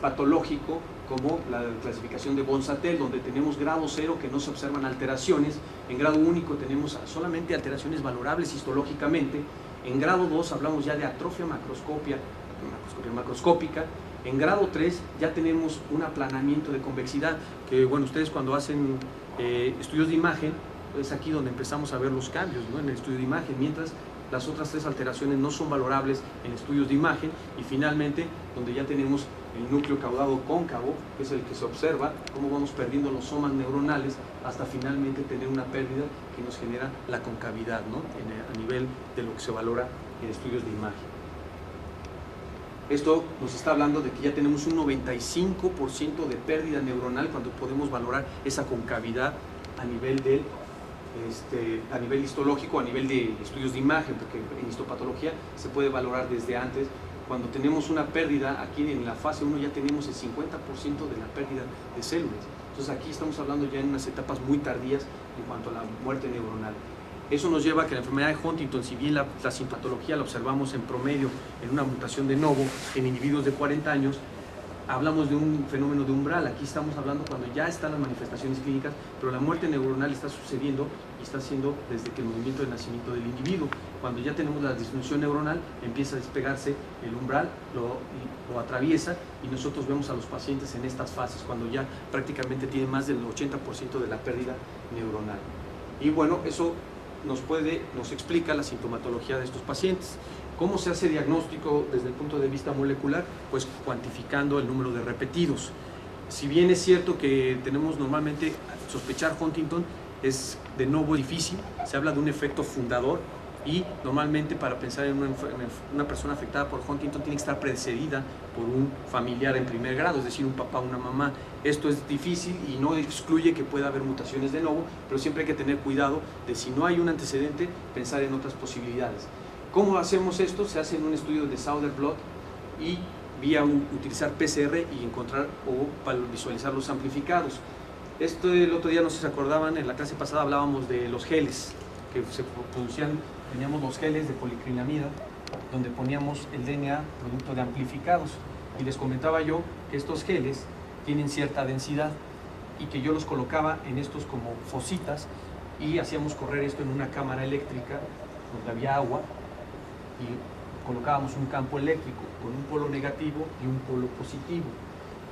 patológico como la clasificación de Bonsatel, donde tenemos grado 0 que no se observan alteraciones, en grado único tenemos solamente alteraciones valorables histológicamente, en grado 2 hablamos ya de atrofia macroscópica, en grado 3 ya tenemos un aplanamiento de convexidad, que bueno, ustedes cuando hacen estudios de imagen, es aquí donde empezamos a ver los cambios, ¿no? En el estudio de imagen, mientras las otras tres alteraciones no son valorables en estudios de imagen, y finalmente donde ya tenemos el núcleo caudado cóncavo, que es el que se observa cómo vamos perdiendo los somas neuronales hasta finalmente tener una pérdida que nos genera la concavidad, ¿no? A nivel de lo que se valora en estudios de imagen. Esto nos está hablando de que ya tenemos un 95% de pérdida neuronal cuando podemos valorar esa concavidad a nivel a nivel histológico, a nivel de estudios de imagen, porque en histopatología se puede valorar desde antes. Cuando tenemos una pérdida, aquí en la fase 1 ya tenemos el 50% de la pérdida de células. Entonces aquí estamos hablando ya en unas etapas muy tardías en cuanto a la muerte neuronal. Eso nos lleva a que la enfermedad de Huntington, si bien la sintomatología la observamos en promedio en una mutación de novo en individuos de 40 años, hablamos de un fenómeno de umbral. Aquí estamos hablando cuando ya están las manifestaciones clínicas, pero la muerte neuronal está sucediendo y está siendo desde que el movimiento de nacimiento del individuo. Cuando ya tenemos la disfunción neuronal, empieza a despegarse el umbral, lo atraviesa, y nosotros vemos a los pacientes en estas fases, cuando ya prácticamente tienen más del 80% de la pérdida neuronal. Y bueno, eso nos explica la sintomatología de estos pacientes. ¿Cómo se hace diagnóstico desde el punto de vista molecular? Pues cuantificando el número de repetidos. Si bien es cierto que tenemos normalmente sospechar Huntington, es de nuevo difícil, se habla de un efecto fundador, y normalmente para pensar en una persona afectada por Huntington tiene que estar precedida por un familiar en primer grado, es decir, un papá o una mamá. Esto es difícil y no excluye que pueda haber mutaciones de nuevo, pero siempre hay que tener cuidado de, si no hay un antecedente, pensar en otras posibilidades. ¿Cómo hacemos esto? Se hace en un estudio de Sauder Blot y vía utilizar PCR y encontrar para visualizar los amplificados. Esto el otro día, no sé si se acordaban, en la clase pasada hablábamos de los geles que se producían. Teníamos los geles de policrinamida, donde poníamos el DNA producto de amplificados, y les comentaba yo que estos geles tienen cierta densidad y que yo los colocaba en estos como fositas, y hacíamos correr esto en una cámara eléctrica donde había agua, y colocábamos un campo eléctrico con un polo negativo y un polo positivo.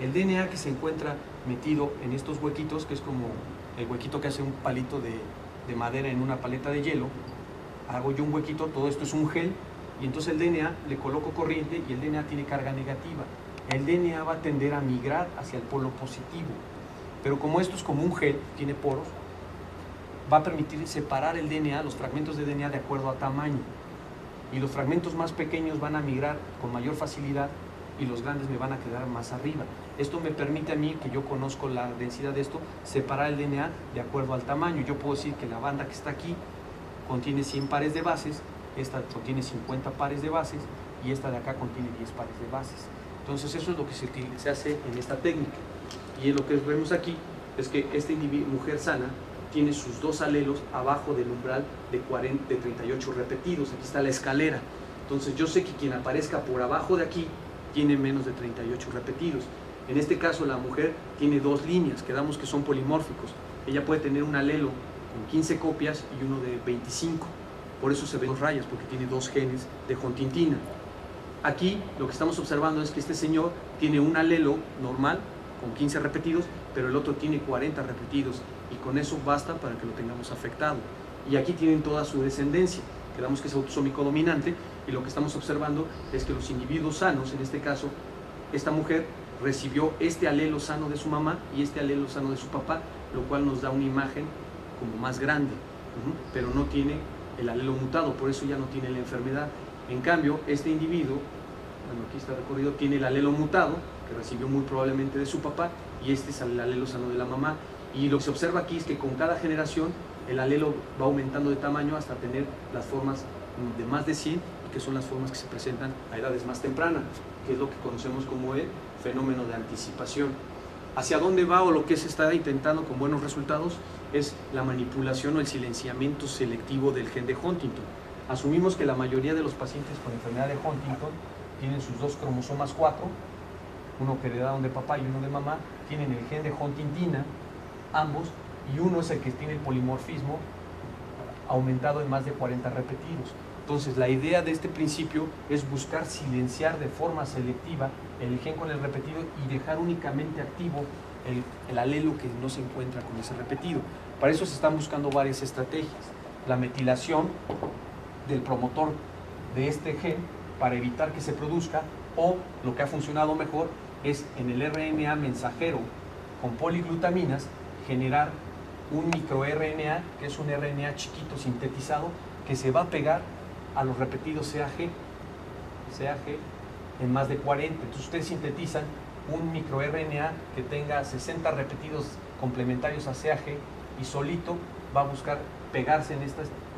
El DNA que se encuentra metido en estos huequitos, que es como el huequito que hace un palito de madera en una paleta de hielo, hago yo un huequito, todo esto es un gel, y entonces el DNA le coloco corriente, y el DNA tiene carga negativa. El DNA va a tender a migrar hacia el polo positivo, pero como esto es como un gel, tiene poros, va a permitir separar el DNA, los fragmentos de DNA, de acuerdo a tamaño, y los fragmentos más pequeños van a migrar con mayor facilidad y los grandes me van a quedar más arriba. Esto me permite a mí, que yo conozco la densidad de esto, separar el DNA de acuerdo al tamaño. Yo puedo decir que la banda que está aquí contiene 100 pares de bases, esta contiene 50 pares de bases y esta de acá contiene 10 pares de bases. Entonces eso es lo que se hace en esta técnica. Y lo que vemos aquí es que esta mujer sana tiene sus dos alelos abajo del umbral de 38 repetidos. Aquí está la escalera. Entonces yo sé que quien aparezca por abajo de aquí tiene menos de 38 repetidos. En este caso la mujer tiene dos líneas, quedamos que son polimórficos. Ella puede tener un alelo con 15 copias y uno de 25. Por eso se ven dos rayas, porque tiene dos genes de huntingtina. Aquí lo que estamos observando es que este señor tiene un alelo normal con 15 repetidos, pero el otro tiene 40 repetidos y con eso basta para que lo tengamos afectado. Y aquí tienen toda su descendencia, quedamos que es autosómico dominante, y lo que estamos observando es que los individuos sanos, en este caso, esta mujer recibió este alelo sano de su mamá y este alelo sano de su papá, lo cual nos da una imagen como más grande, pero no tiene el alelo mutado, por eso ya no tiene la enfermedad. En cambio, este individuo, bueno, aquí está recorrido, tiene el alelo mutado, que recibió muy probablemente de su papá, y este es el alelo sano de la mamá. Y lo que se observa aquí es que con cada generación el alelo va aumentando de tamaño hasta tener las formas de más de 100, que son las formas que se presentan a edades más tempranas, que es lo que conocemos como el fenómeno de anticipación. Hacia dónde va, o lo que se está intentando con buenos resultados, es la manipulación o el silenciamiento selectivo del gen de Huntington. Asumimos que la mayoría de los pacientes con enfermedad de Huntington tienen sus dos cromosomas 4, uno que heredaron de papá y uno de mamá, tienen el gen de huntingtina, ambos, y uno es el que tiene el polimorfismo aumentado en más de 40 repetidos. Entonces la idea de este principio es buscar silenciar de forma selectiva el gen con el repetido y dejar únicamente activo el alelo que no se encuentra con ese repetido. Para eso se están buscando varias estrategias. La metilación del promotor de este gen para evitar que se produzca, o lo que ha funcionado mejor es en el RNA mensajero con poliglutaminas generar un microRNA, que es un RNA chiquito sintetizado, que se va a pegar a los repetidos CAG en más de 40. Entonces ustedes sintetizan un microRNA que tenga 60 repetidos complementarios a CAG y solito va a buscar pegarse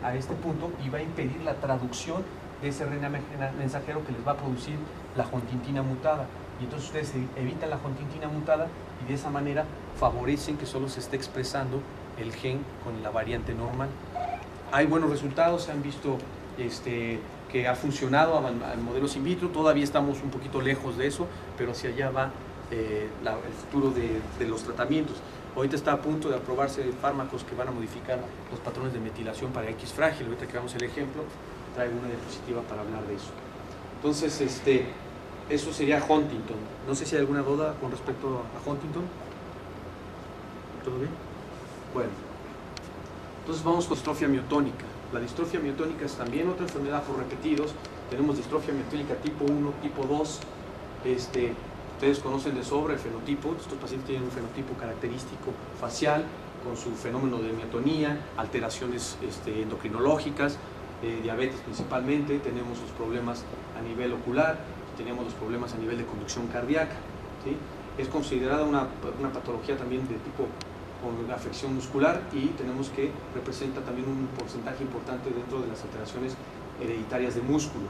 a este punto y va a impedir la traducción de ese RNA mensajero que les va a producir la huntingtina mutada. Y entonces ustedes evitan la huntingtina mutada y de esa manera favorecen que solo se esté expresando el gen con la variante normal. Hay buenos resultados, se han visto que ha funcionado en modelos in vitro. Todavía estamos un poquito lejos de eso, pero hacia allá va el futuro de los tratamientos. Ahorita está a punto de aprobarse fármacos que van a modificar los patrones de metilación para X frágil. Ahorita que veamos el ejemplo, traigo una diapositiva para hablar de eso. Entonces, eso sería Huntington. No sé si hay alguna duda con respecto a Huntington. ¿Todo bien? Bueno, entonces vamos con distrofia miotónica. La distrofia miotónica es también otra enfermedad por repetidos. Tenemos distrofia miotónica tipo 1, tipo 2. Ustedes conocen de sobra el fenotipo. Estos pacientes tienen un fenotipo característico facial con su fenómeno de miotonía, alteraciones endocrinológicas, diabetes principalmente. Tenemos los problemas a nivel ocular, tenemos los problemas a nivel de conducción cardíaca, ¿sí? Es considerada una patología también de tipo con afección muscular, y tenemos que representa también un porcentaje importante dentro de las alteraciones hereditarias de músculo.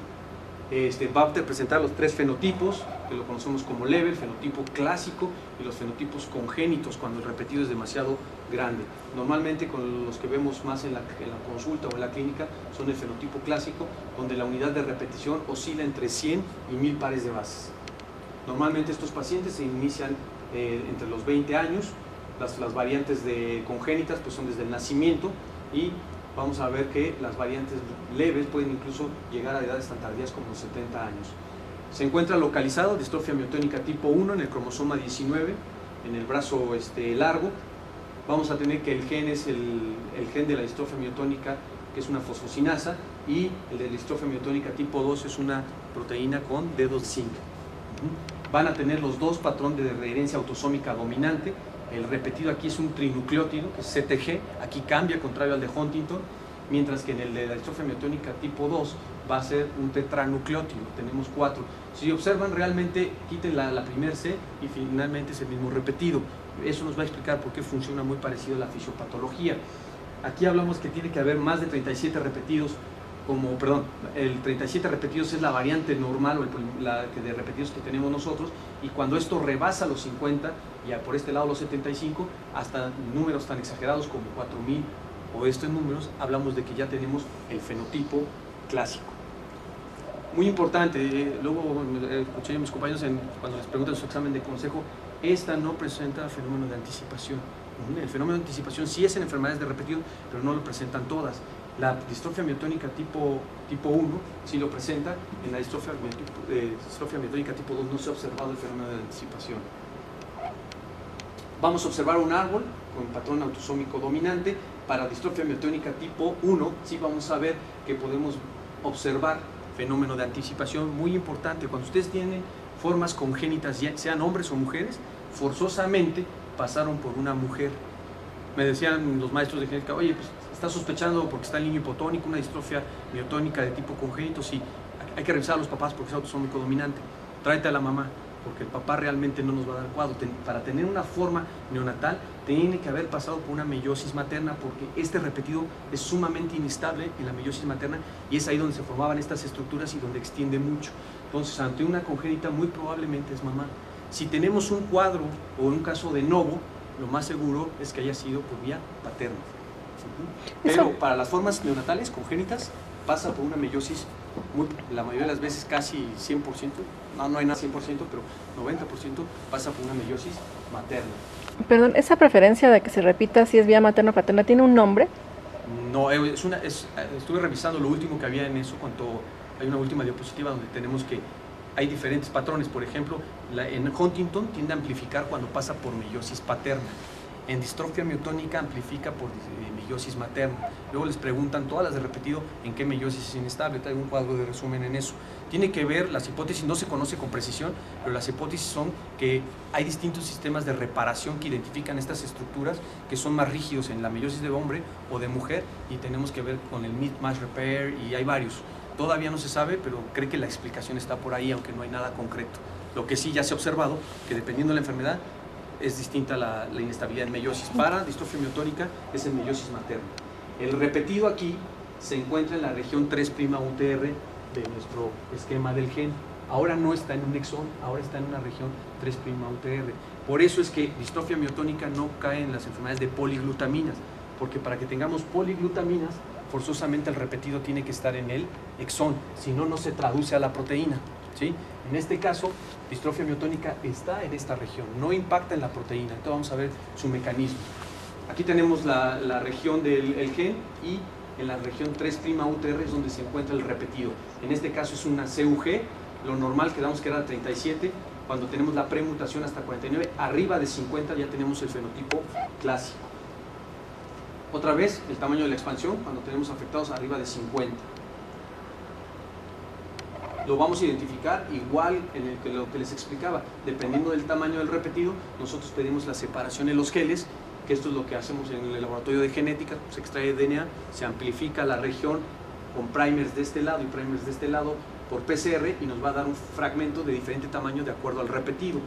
Va a presentar los tres fenotipos, que lo conocemos como leve, el fenotipo clásico y los fenotipos congénitos, cuando el repetido es demasiado grande. Normalmente con los que vemos más en la consulta o en la clínica son el fenotipo clásico, donde la unidad de repetición oscila entre 100 y 1000 pares de bases. Normalmente estos pacientes se inician entre los 20 años. Las variantes congénitas pues son desde el nacimiento, y vamos a ver que las variantes leves pueden incluso llegar a edades tan tardías como los 70 años. Se encuentra localizado distrofia miotónica tipo 1 en el cromosoma 19, en el brazo largo. Vamos a tener que el gen es el gen de la distrofia miotónica, que es una fosfocinasa, y el de la distrofia miotónica tipo 2 es una proteína con dedos de zinc. Van a tener los dos patrón de herencia autosómica dominante. El repetido aquí es un trinucleótido, que es CTG, aquí cambia contrario al de Huntington, mientras que en el de la distrofia miotónica tipo 2 va a ser un tetranucleótido, tenemos 4. Si observan realmente, quiten la primer C y finalmente es el mismo repetido. Eso nos va a explicar por qué funciona muy parecido a la fisiopatología. Aquí hablamos que tiene que haber más de 37 repetidos, el 37 repetidos es la variante normal o la de repetidos que tenemos nosotros, y cuando esto rebasa los 50, y por este lado los 75, hasta números tan exagerados como 4000 o estos números, hablamos de que ya tenemos el fenotipo clásico. Muy importante, luego escuché a mis compañeros cuando les preguntan su examen de consejo, esta no presenta fenómeno de anticipación. El fenómeno de anticipación sí es en enfermedades de repetido, pero no lo presentan todas. La distrofia miotónica tipo 1 sí lo presenta, en la distrofia miotónica tipo 2 no se ha observado el fenómeno de anticipación. Vamos a observar un árbol con patrón autosómico dominante. Para distrofia miotónica tipo 1 sí vamos a ver que podemos observar fenómeno de anticipación muy importante. Cuando ustedes tienen formas congénitas, sean hombres o mujeres, forzosamente pasaron por una mujer. Me decían los maestros de genética, oye, pues está sospechando porque está el niño hipotónico, una distrofia miotónica de tipo congénito. Sí, hay que revisar a los papás porque es autosómico dominante. Tráete a la mamá, porque el papá realmente no nos va a dar cuadro. Para tener una forma neonatal, tiene que haber pasado por una meiosis materna, porque este repetido es sumamente inestable en la meiosis materna, y es ahí donde se formaban estas estructuras y donde extiende mucho. Entonces, ante una congénita, muy probablemente es mamá. Si tenemos un cuadro o un caso de novo, lo más seguro es que haya sido por vía paterna. Pero para las formas neonatales congénitas pasa por una meiosis, la mayoría de las veces casi 100%, no hay nada 100%, pero 90% pasa por una meiosis materna. Perdón, ¿esa preferencia de que se repita si es vía materna o paterna tiene un nombre? No, estuve revisando lo último que había en eso, cuando hay una última diapositiva donde tenemos que hay diferentes patrones. Por ejemplo, en Huntington tiende a amplificar cuando pasa por meiosis paterna. En distrofia miotónica amplifica por meiosis materna. Luego les preguntan todas las de repetido en qué meiosis es inestable. Traigo un cuadro de resumen en eso. Tiene que ver, las hipótesis no se conoce con precisión, pero las hipótesis son que hay distintos sistemas de reparación que identifican estas estructuras que son más rígidos en la meiosis de hombre o de mujer, y tenemos que ver con el mismatch repair, y hay varios. Todavía no se sabe, pero cree que la explicación está por ahí, aunque no hay nada concreto. Lo que sí ya se ha observado, que dependiendo de la enfermedad, es distinta la inestabilidad en meiosis. Para distrofia miotónica es en meiosis materna. El repetido aquí se encuentra en la región 3' UTR de nuestro esquema del gen. Ahora no está en un exón, ahora está en una región 3' UTR. Por eso es que distrofia miotónica no cae en las enfermedades de poliglutaminas, porque para que tengamos poliglutaminas, forzosamente el repetido tiene que estar en el exón, si no, no se traduce a la proteína, ¿sí? En este caso, distrofia miotónica está en esta región, no impacta en la proteína. Entonces vamos a ver su mecanismo. Aquí tenemos la región del gen, y en la región 3' UTR es donde se encuentra el repetido. En este caso es una CUG, lo normal quedamos que era 37, cuando tenemos la premutación hasta 49, arriba de 50 ya tenemos el fenotipo clásico. Otra vez, el tamaño de la expansión, cuando tenemos afectados arriba de 50. Lo vamos a identificar igual en lo que les explicaba. Dependiendo del tamaño del repetido, nosotros pedimos la separación en los geles, que esto es lo que hacemos en el laboratorio de genética. Se extrae DNA, se amplifica la región con primers de este lado y primers de este lado por PCR, y nos va a dar un fragmento de diferente tamaño de acuerdo al repetido.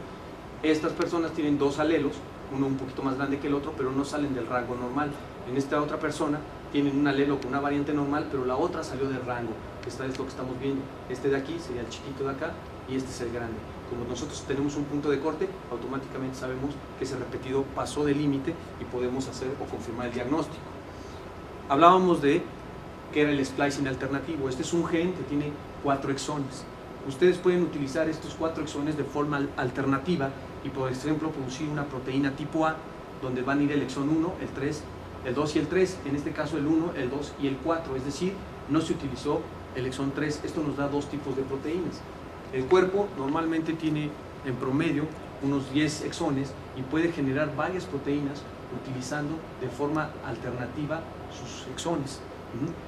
Estas personas tienen dos alelos, uno un poquito más grande que el otro, pero no salen del rango normal. En esta otra persona tienen un alelo con una variante normal, pero la otra salió del rango. Esta es lo que estamos viendo. Este de aquí sería el chiquito de acá, y este es el grande. Como nosotros tenemos un punto de corte, automáticamente sabemos que ese repetido pasó del límite y podemos hacer o confirmar el diagnóstico. Hablábamos de que era el splicing alternativo. Este es un gen que tiene 4 exones. Ustedes pueden utilizar estos 4 exones de forma alternativa y, por ejemplo, producir una proteína tipo A, donde van a ir el exón 1, el 3, el 2 y el 3, en este caso el 1, el 2 y el 4, es decir, no se utilizó el exón 3. Esto nos da 2 tipos de proteínas. El cuerpo normalmente tiene en promedio unos 10 exones y puede generar varias proteínas utilizando de forma alternativa sus exones.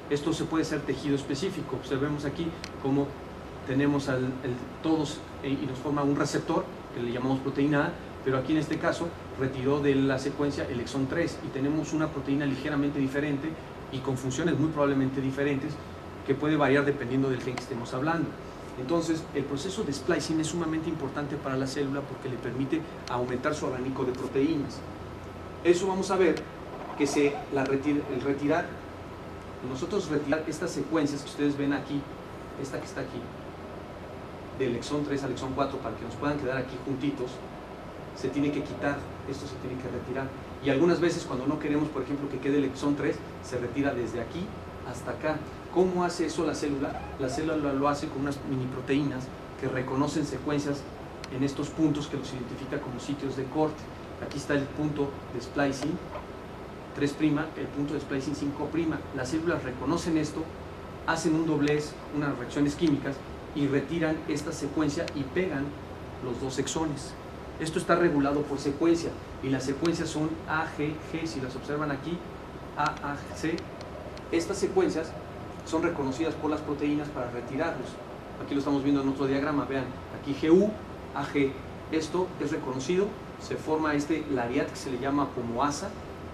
Esto se puede hacer tejido específico. Observemos aquí cómo tenemos todos y nos forma un receptor que le llamamos proteína A, pero aquí en este caso retiró de la secuencia el exón 3 y tenemos una proteína ligeramente diferente y con funciones muy probablemente diferentes, que puede variar dependiendo del gen que estemos hablando. Entonces, el proceso de splicing es sumamente importante para la célula porque le permite aumentar su abanico de proteínas. Eso vamos a ver que nosotros retirar estas secuencias que ustedes ven aquí, esta que está aquí, del exón 3 al exón 4, para que nos puedan quedar aquí juntitos, se tiene que quitar, esto se tiene que retirar. Y algunas veces cuando no queremos, por ejemplo, que quede el exón 3, se retira desde aquí hasta acá. ¿Cómo hace eso la célula? La célula lo hace con unas mini proteínas que reconocen secuencias en estos puntos que los identifica como sitios de corte. Aquí está el punto de splicing 3', el punto de splicing 5'. Las células reconocen esto, hacen un doblez, unas reacciones químicas y retiran esta secuencia y pegan los dos exones. Esto está regulado por secuencia y las secuencias son A, G, G. Si las observan aquí, A, C. Estas secuencias son reconocidas por las proteínas para retirarlos. Aquí lo estamos viendo en otro diagrama, vean, aquí GU, AG. Esto es reconocido, se forma este lariat que se le llama como asa,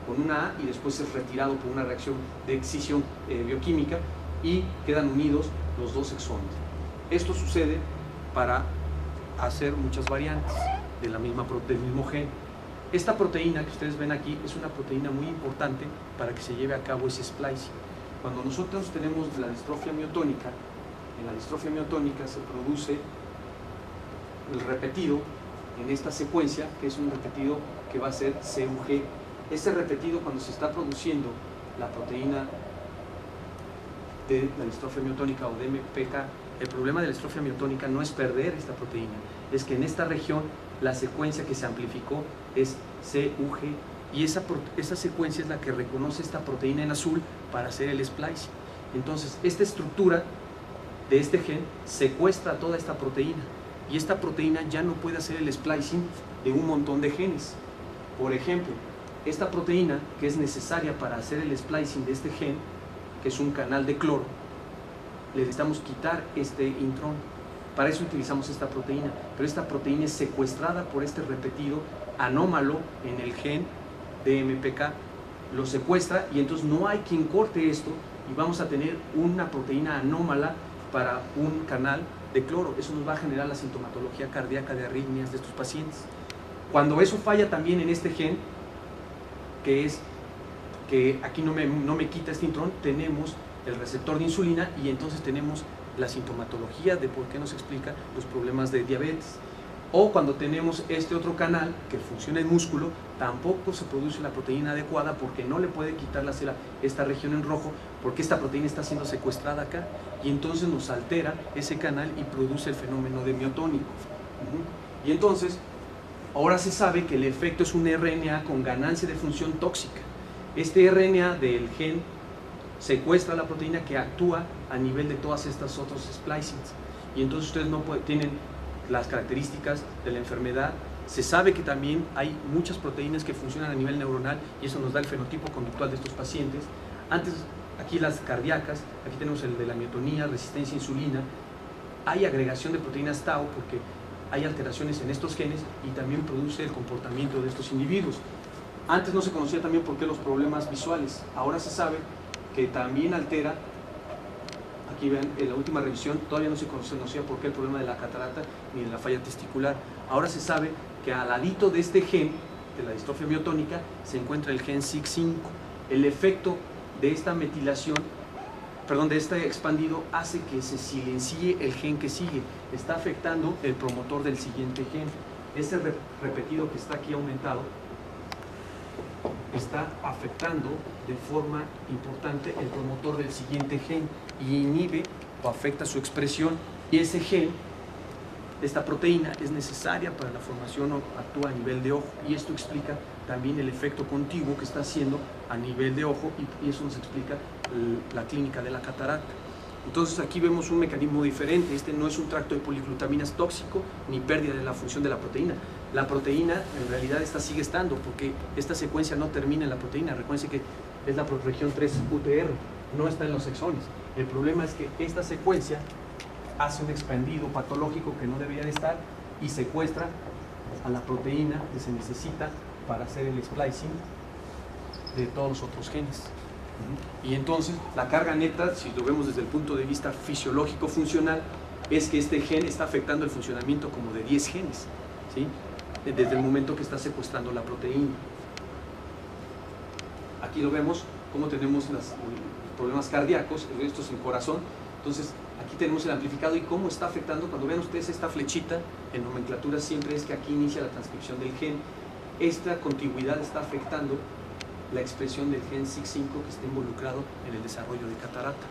con una A, y después es retirado por una reacción de excisión bioquímica y quedan unidos los dos exones. Esto sucede para hacer muchas variantes del mismo gen. Esta proteína que ustedes ven aquí es una proteína muy importante para que se lleve a cabo ese splicing. Cuando nosotros tenemos la distrofia miotónica, en la distrofia miotónica se produce el repetido en esta secuencia, que es un repetido que va a ser CUG. Este repetido, cuando se está produciendo la proteína de la distrofia miotónica o de MPK, el problema de la distrofia miotónica no es perder esta proteína, es que en esta región la secuencia que se amplificó es CUG, y esa secuencia es la que reconoce esta proteína en azul para hacer el splicing. Entonces, esta estructura de este gen secuestra toda esta proteína, y esta proteína ya no puede hacer el splicing de un montón de genes. Por ejemplo, esta proteína que es necesaria para hacer el splicing de este gen, que es un canal de cloro, le necesitamos quitar este intrón. Para eso utilizamos esta proteína, pero esta proteína es secuestrada por este repetido anómalo en el gen de MPK, lo secuestra y entonces no hay quien corte esto y vamos a tener una proteína anómala para un canal de cloro. Eso nos va a generar la sintomatología cardíaca de arritmias de estos pacientes. Cuando eso falla también en este gen, que es que aquí no me quita este intrón, tenemos el receptor de insulina y entonces tenemos la sintomatología de por qué nos explica los problemas de diabetes. O cuando tenemos este otro canal que funciona en músculo, tampoco se produce la proteína adecuada porque no le puede quitar la célula esta región en rojo, porque esta proteína está siendo secuestrada acá y entonces nos altera ese canal y produce el fenómeno de miotónico. Y entonces, ahora se sabe que el efecto es un RNA con ganancia de función tóxica. Este RNA del gen secuestra la proteína que actúa a nivel de todas estas otros splicings. Y entonces ustedes no tienen las características de la enfermedad. Se sabe que también hay muchas proteínas que funcionan a nivel neuronal y eso nos da el fenotipo conductual de estos pacientes. Antes, aquí las cardíacas, aquí tenemos el de la miotonía, resistencia a insulina. Hay agregación de proteínas tau porque hay alteraciones en estos genes y también produce el comportamiento de estos individuos. Antes no se conocía también por qué los problemas visuales. Ahora se sabe que también altera. Aquí ven, en la última revisión todavía no se conocía por qué el problema de la catarata ni de la falla testicular. Ahora se sabe que al ladito de este gen, de la distrofia miotónica, se encuentra el gen SIG5. El efecto de esta metilación, de este expandido, hace que se silencie el gen que sigue. Está afectando el promotor del siguiente gen. Ese repetido que está aquí aumentado está afectando de forma importante el promotor del siguiente gen y inhibe o afecta su expresión, y ese gen, esta proteína, es necesaria para la formación o actúa a nivel de ojo, y esto explica también el efecto contiguo que está haciendo a nivel de ojo y eso nos explica la clínica de la catarata. Entonces aquí vemos un mecanismo diferente. Este no es un tracto de poliglutaminas tóxico ni pérdida de la función de la proteína. La proteína en realidad esta sigue estando porque esta secuencia no termina en la proteína. Recuerden que es la región 3 UTR, no está en los exones. El problema es que esta secuencia hace un expandido patológico que no debería de estar y secuestra a la proteína que se necesita para hacer el splicing de todos los otros genes. Y entonces la carga neta, si lo vemos desde el punto de vista fisiológico funcional, es que este gen está afectando el funcionamiento como de 10 genes, ¿sí? Desde el momento que está secuestrando la proteína. Aquí lo vemos, cómo tenemos los problemas cardíacos, estos en corazón. Entonces aquí tenemos el amplificado y cómo está afectando. Cuando ven ustedes esta flechita en nomenclatura siempre es que aquí inicia la transcripción del gen. Esta contigüidad está afectando la expresión del gen SIC5 que está involucrado en el desarrollo de catarata.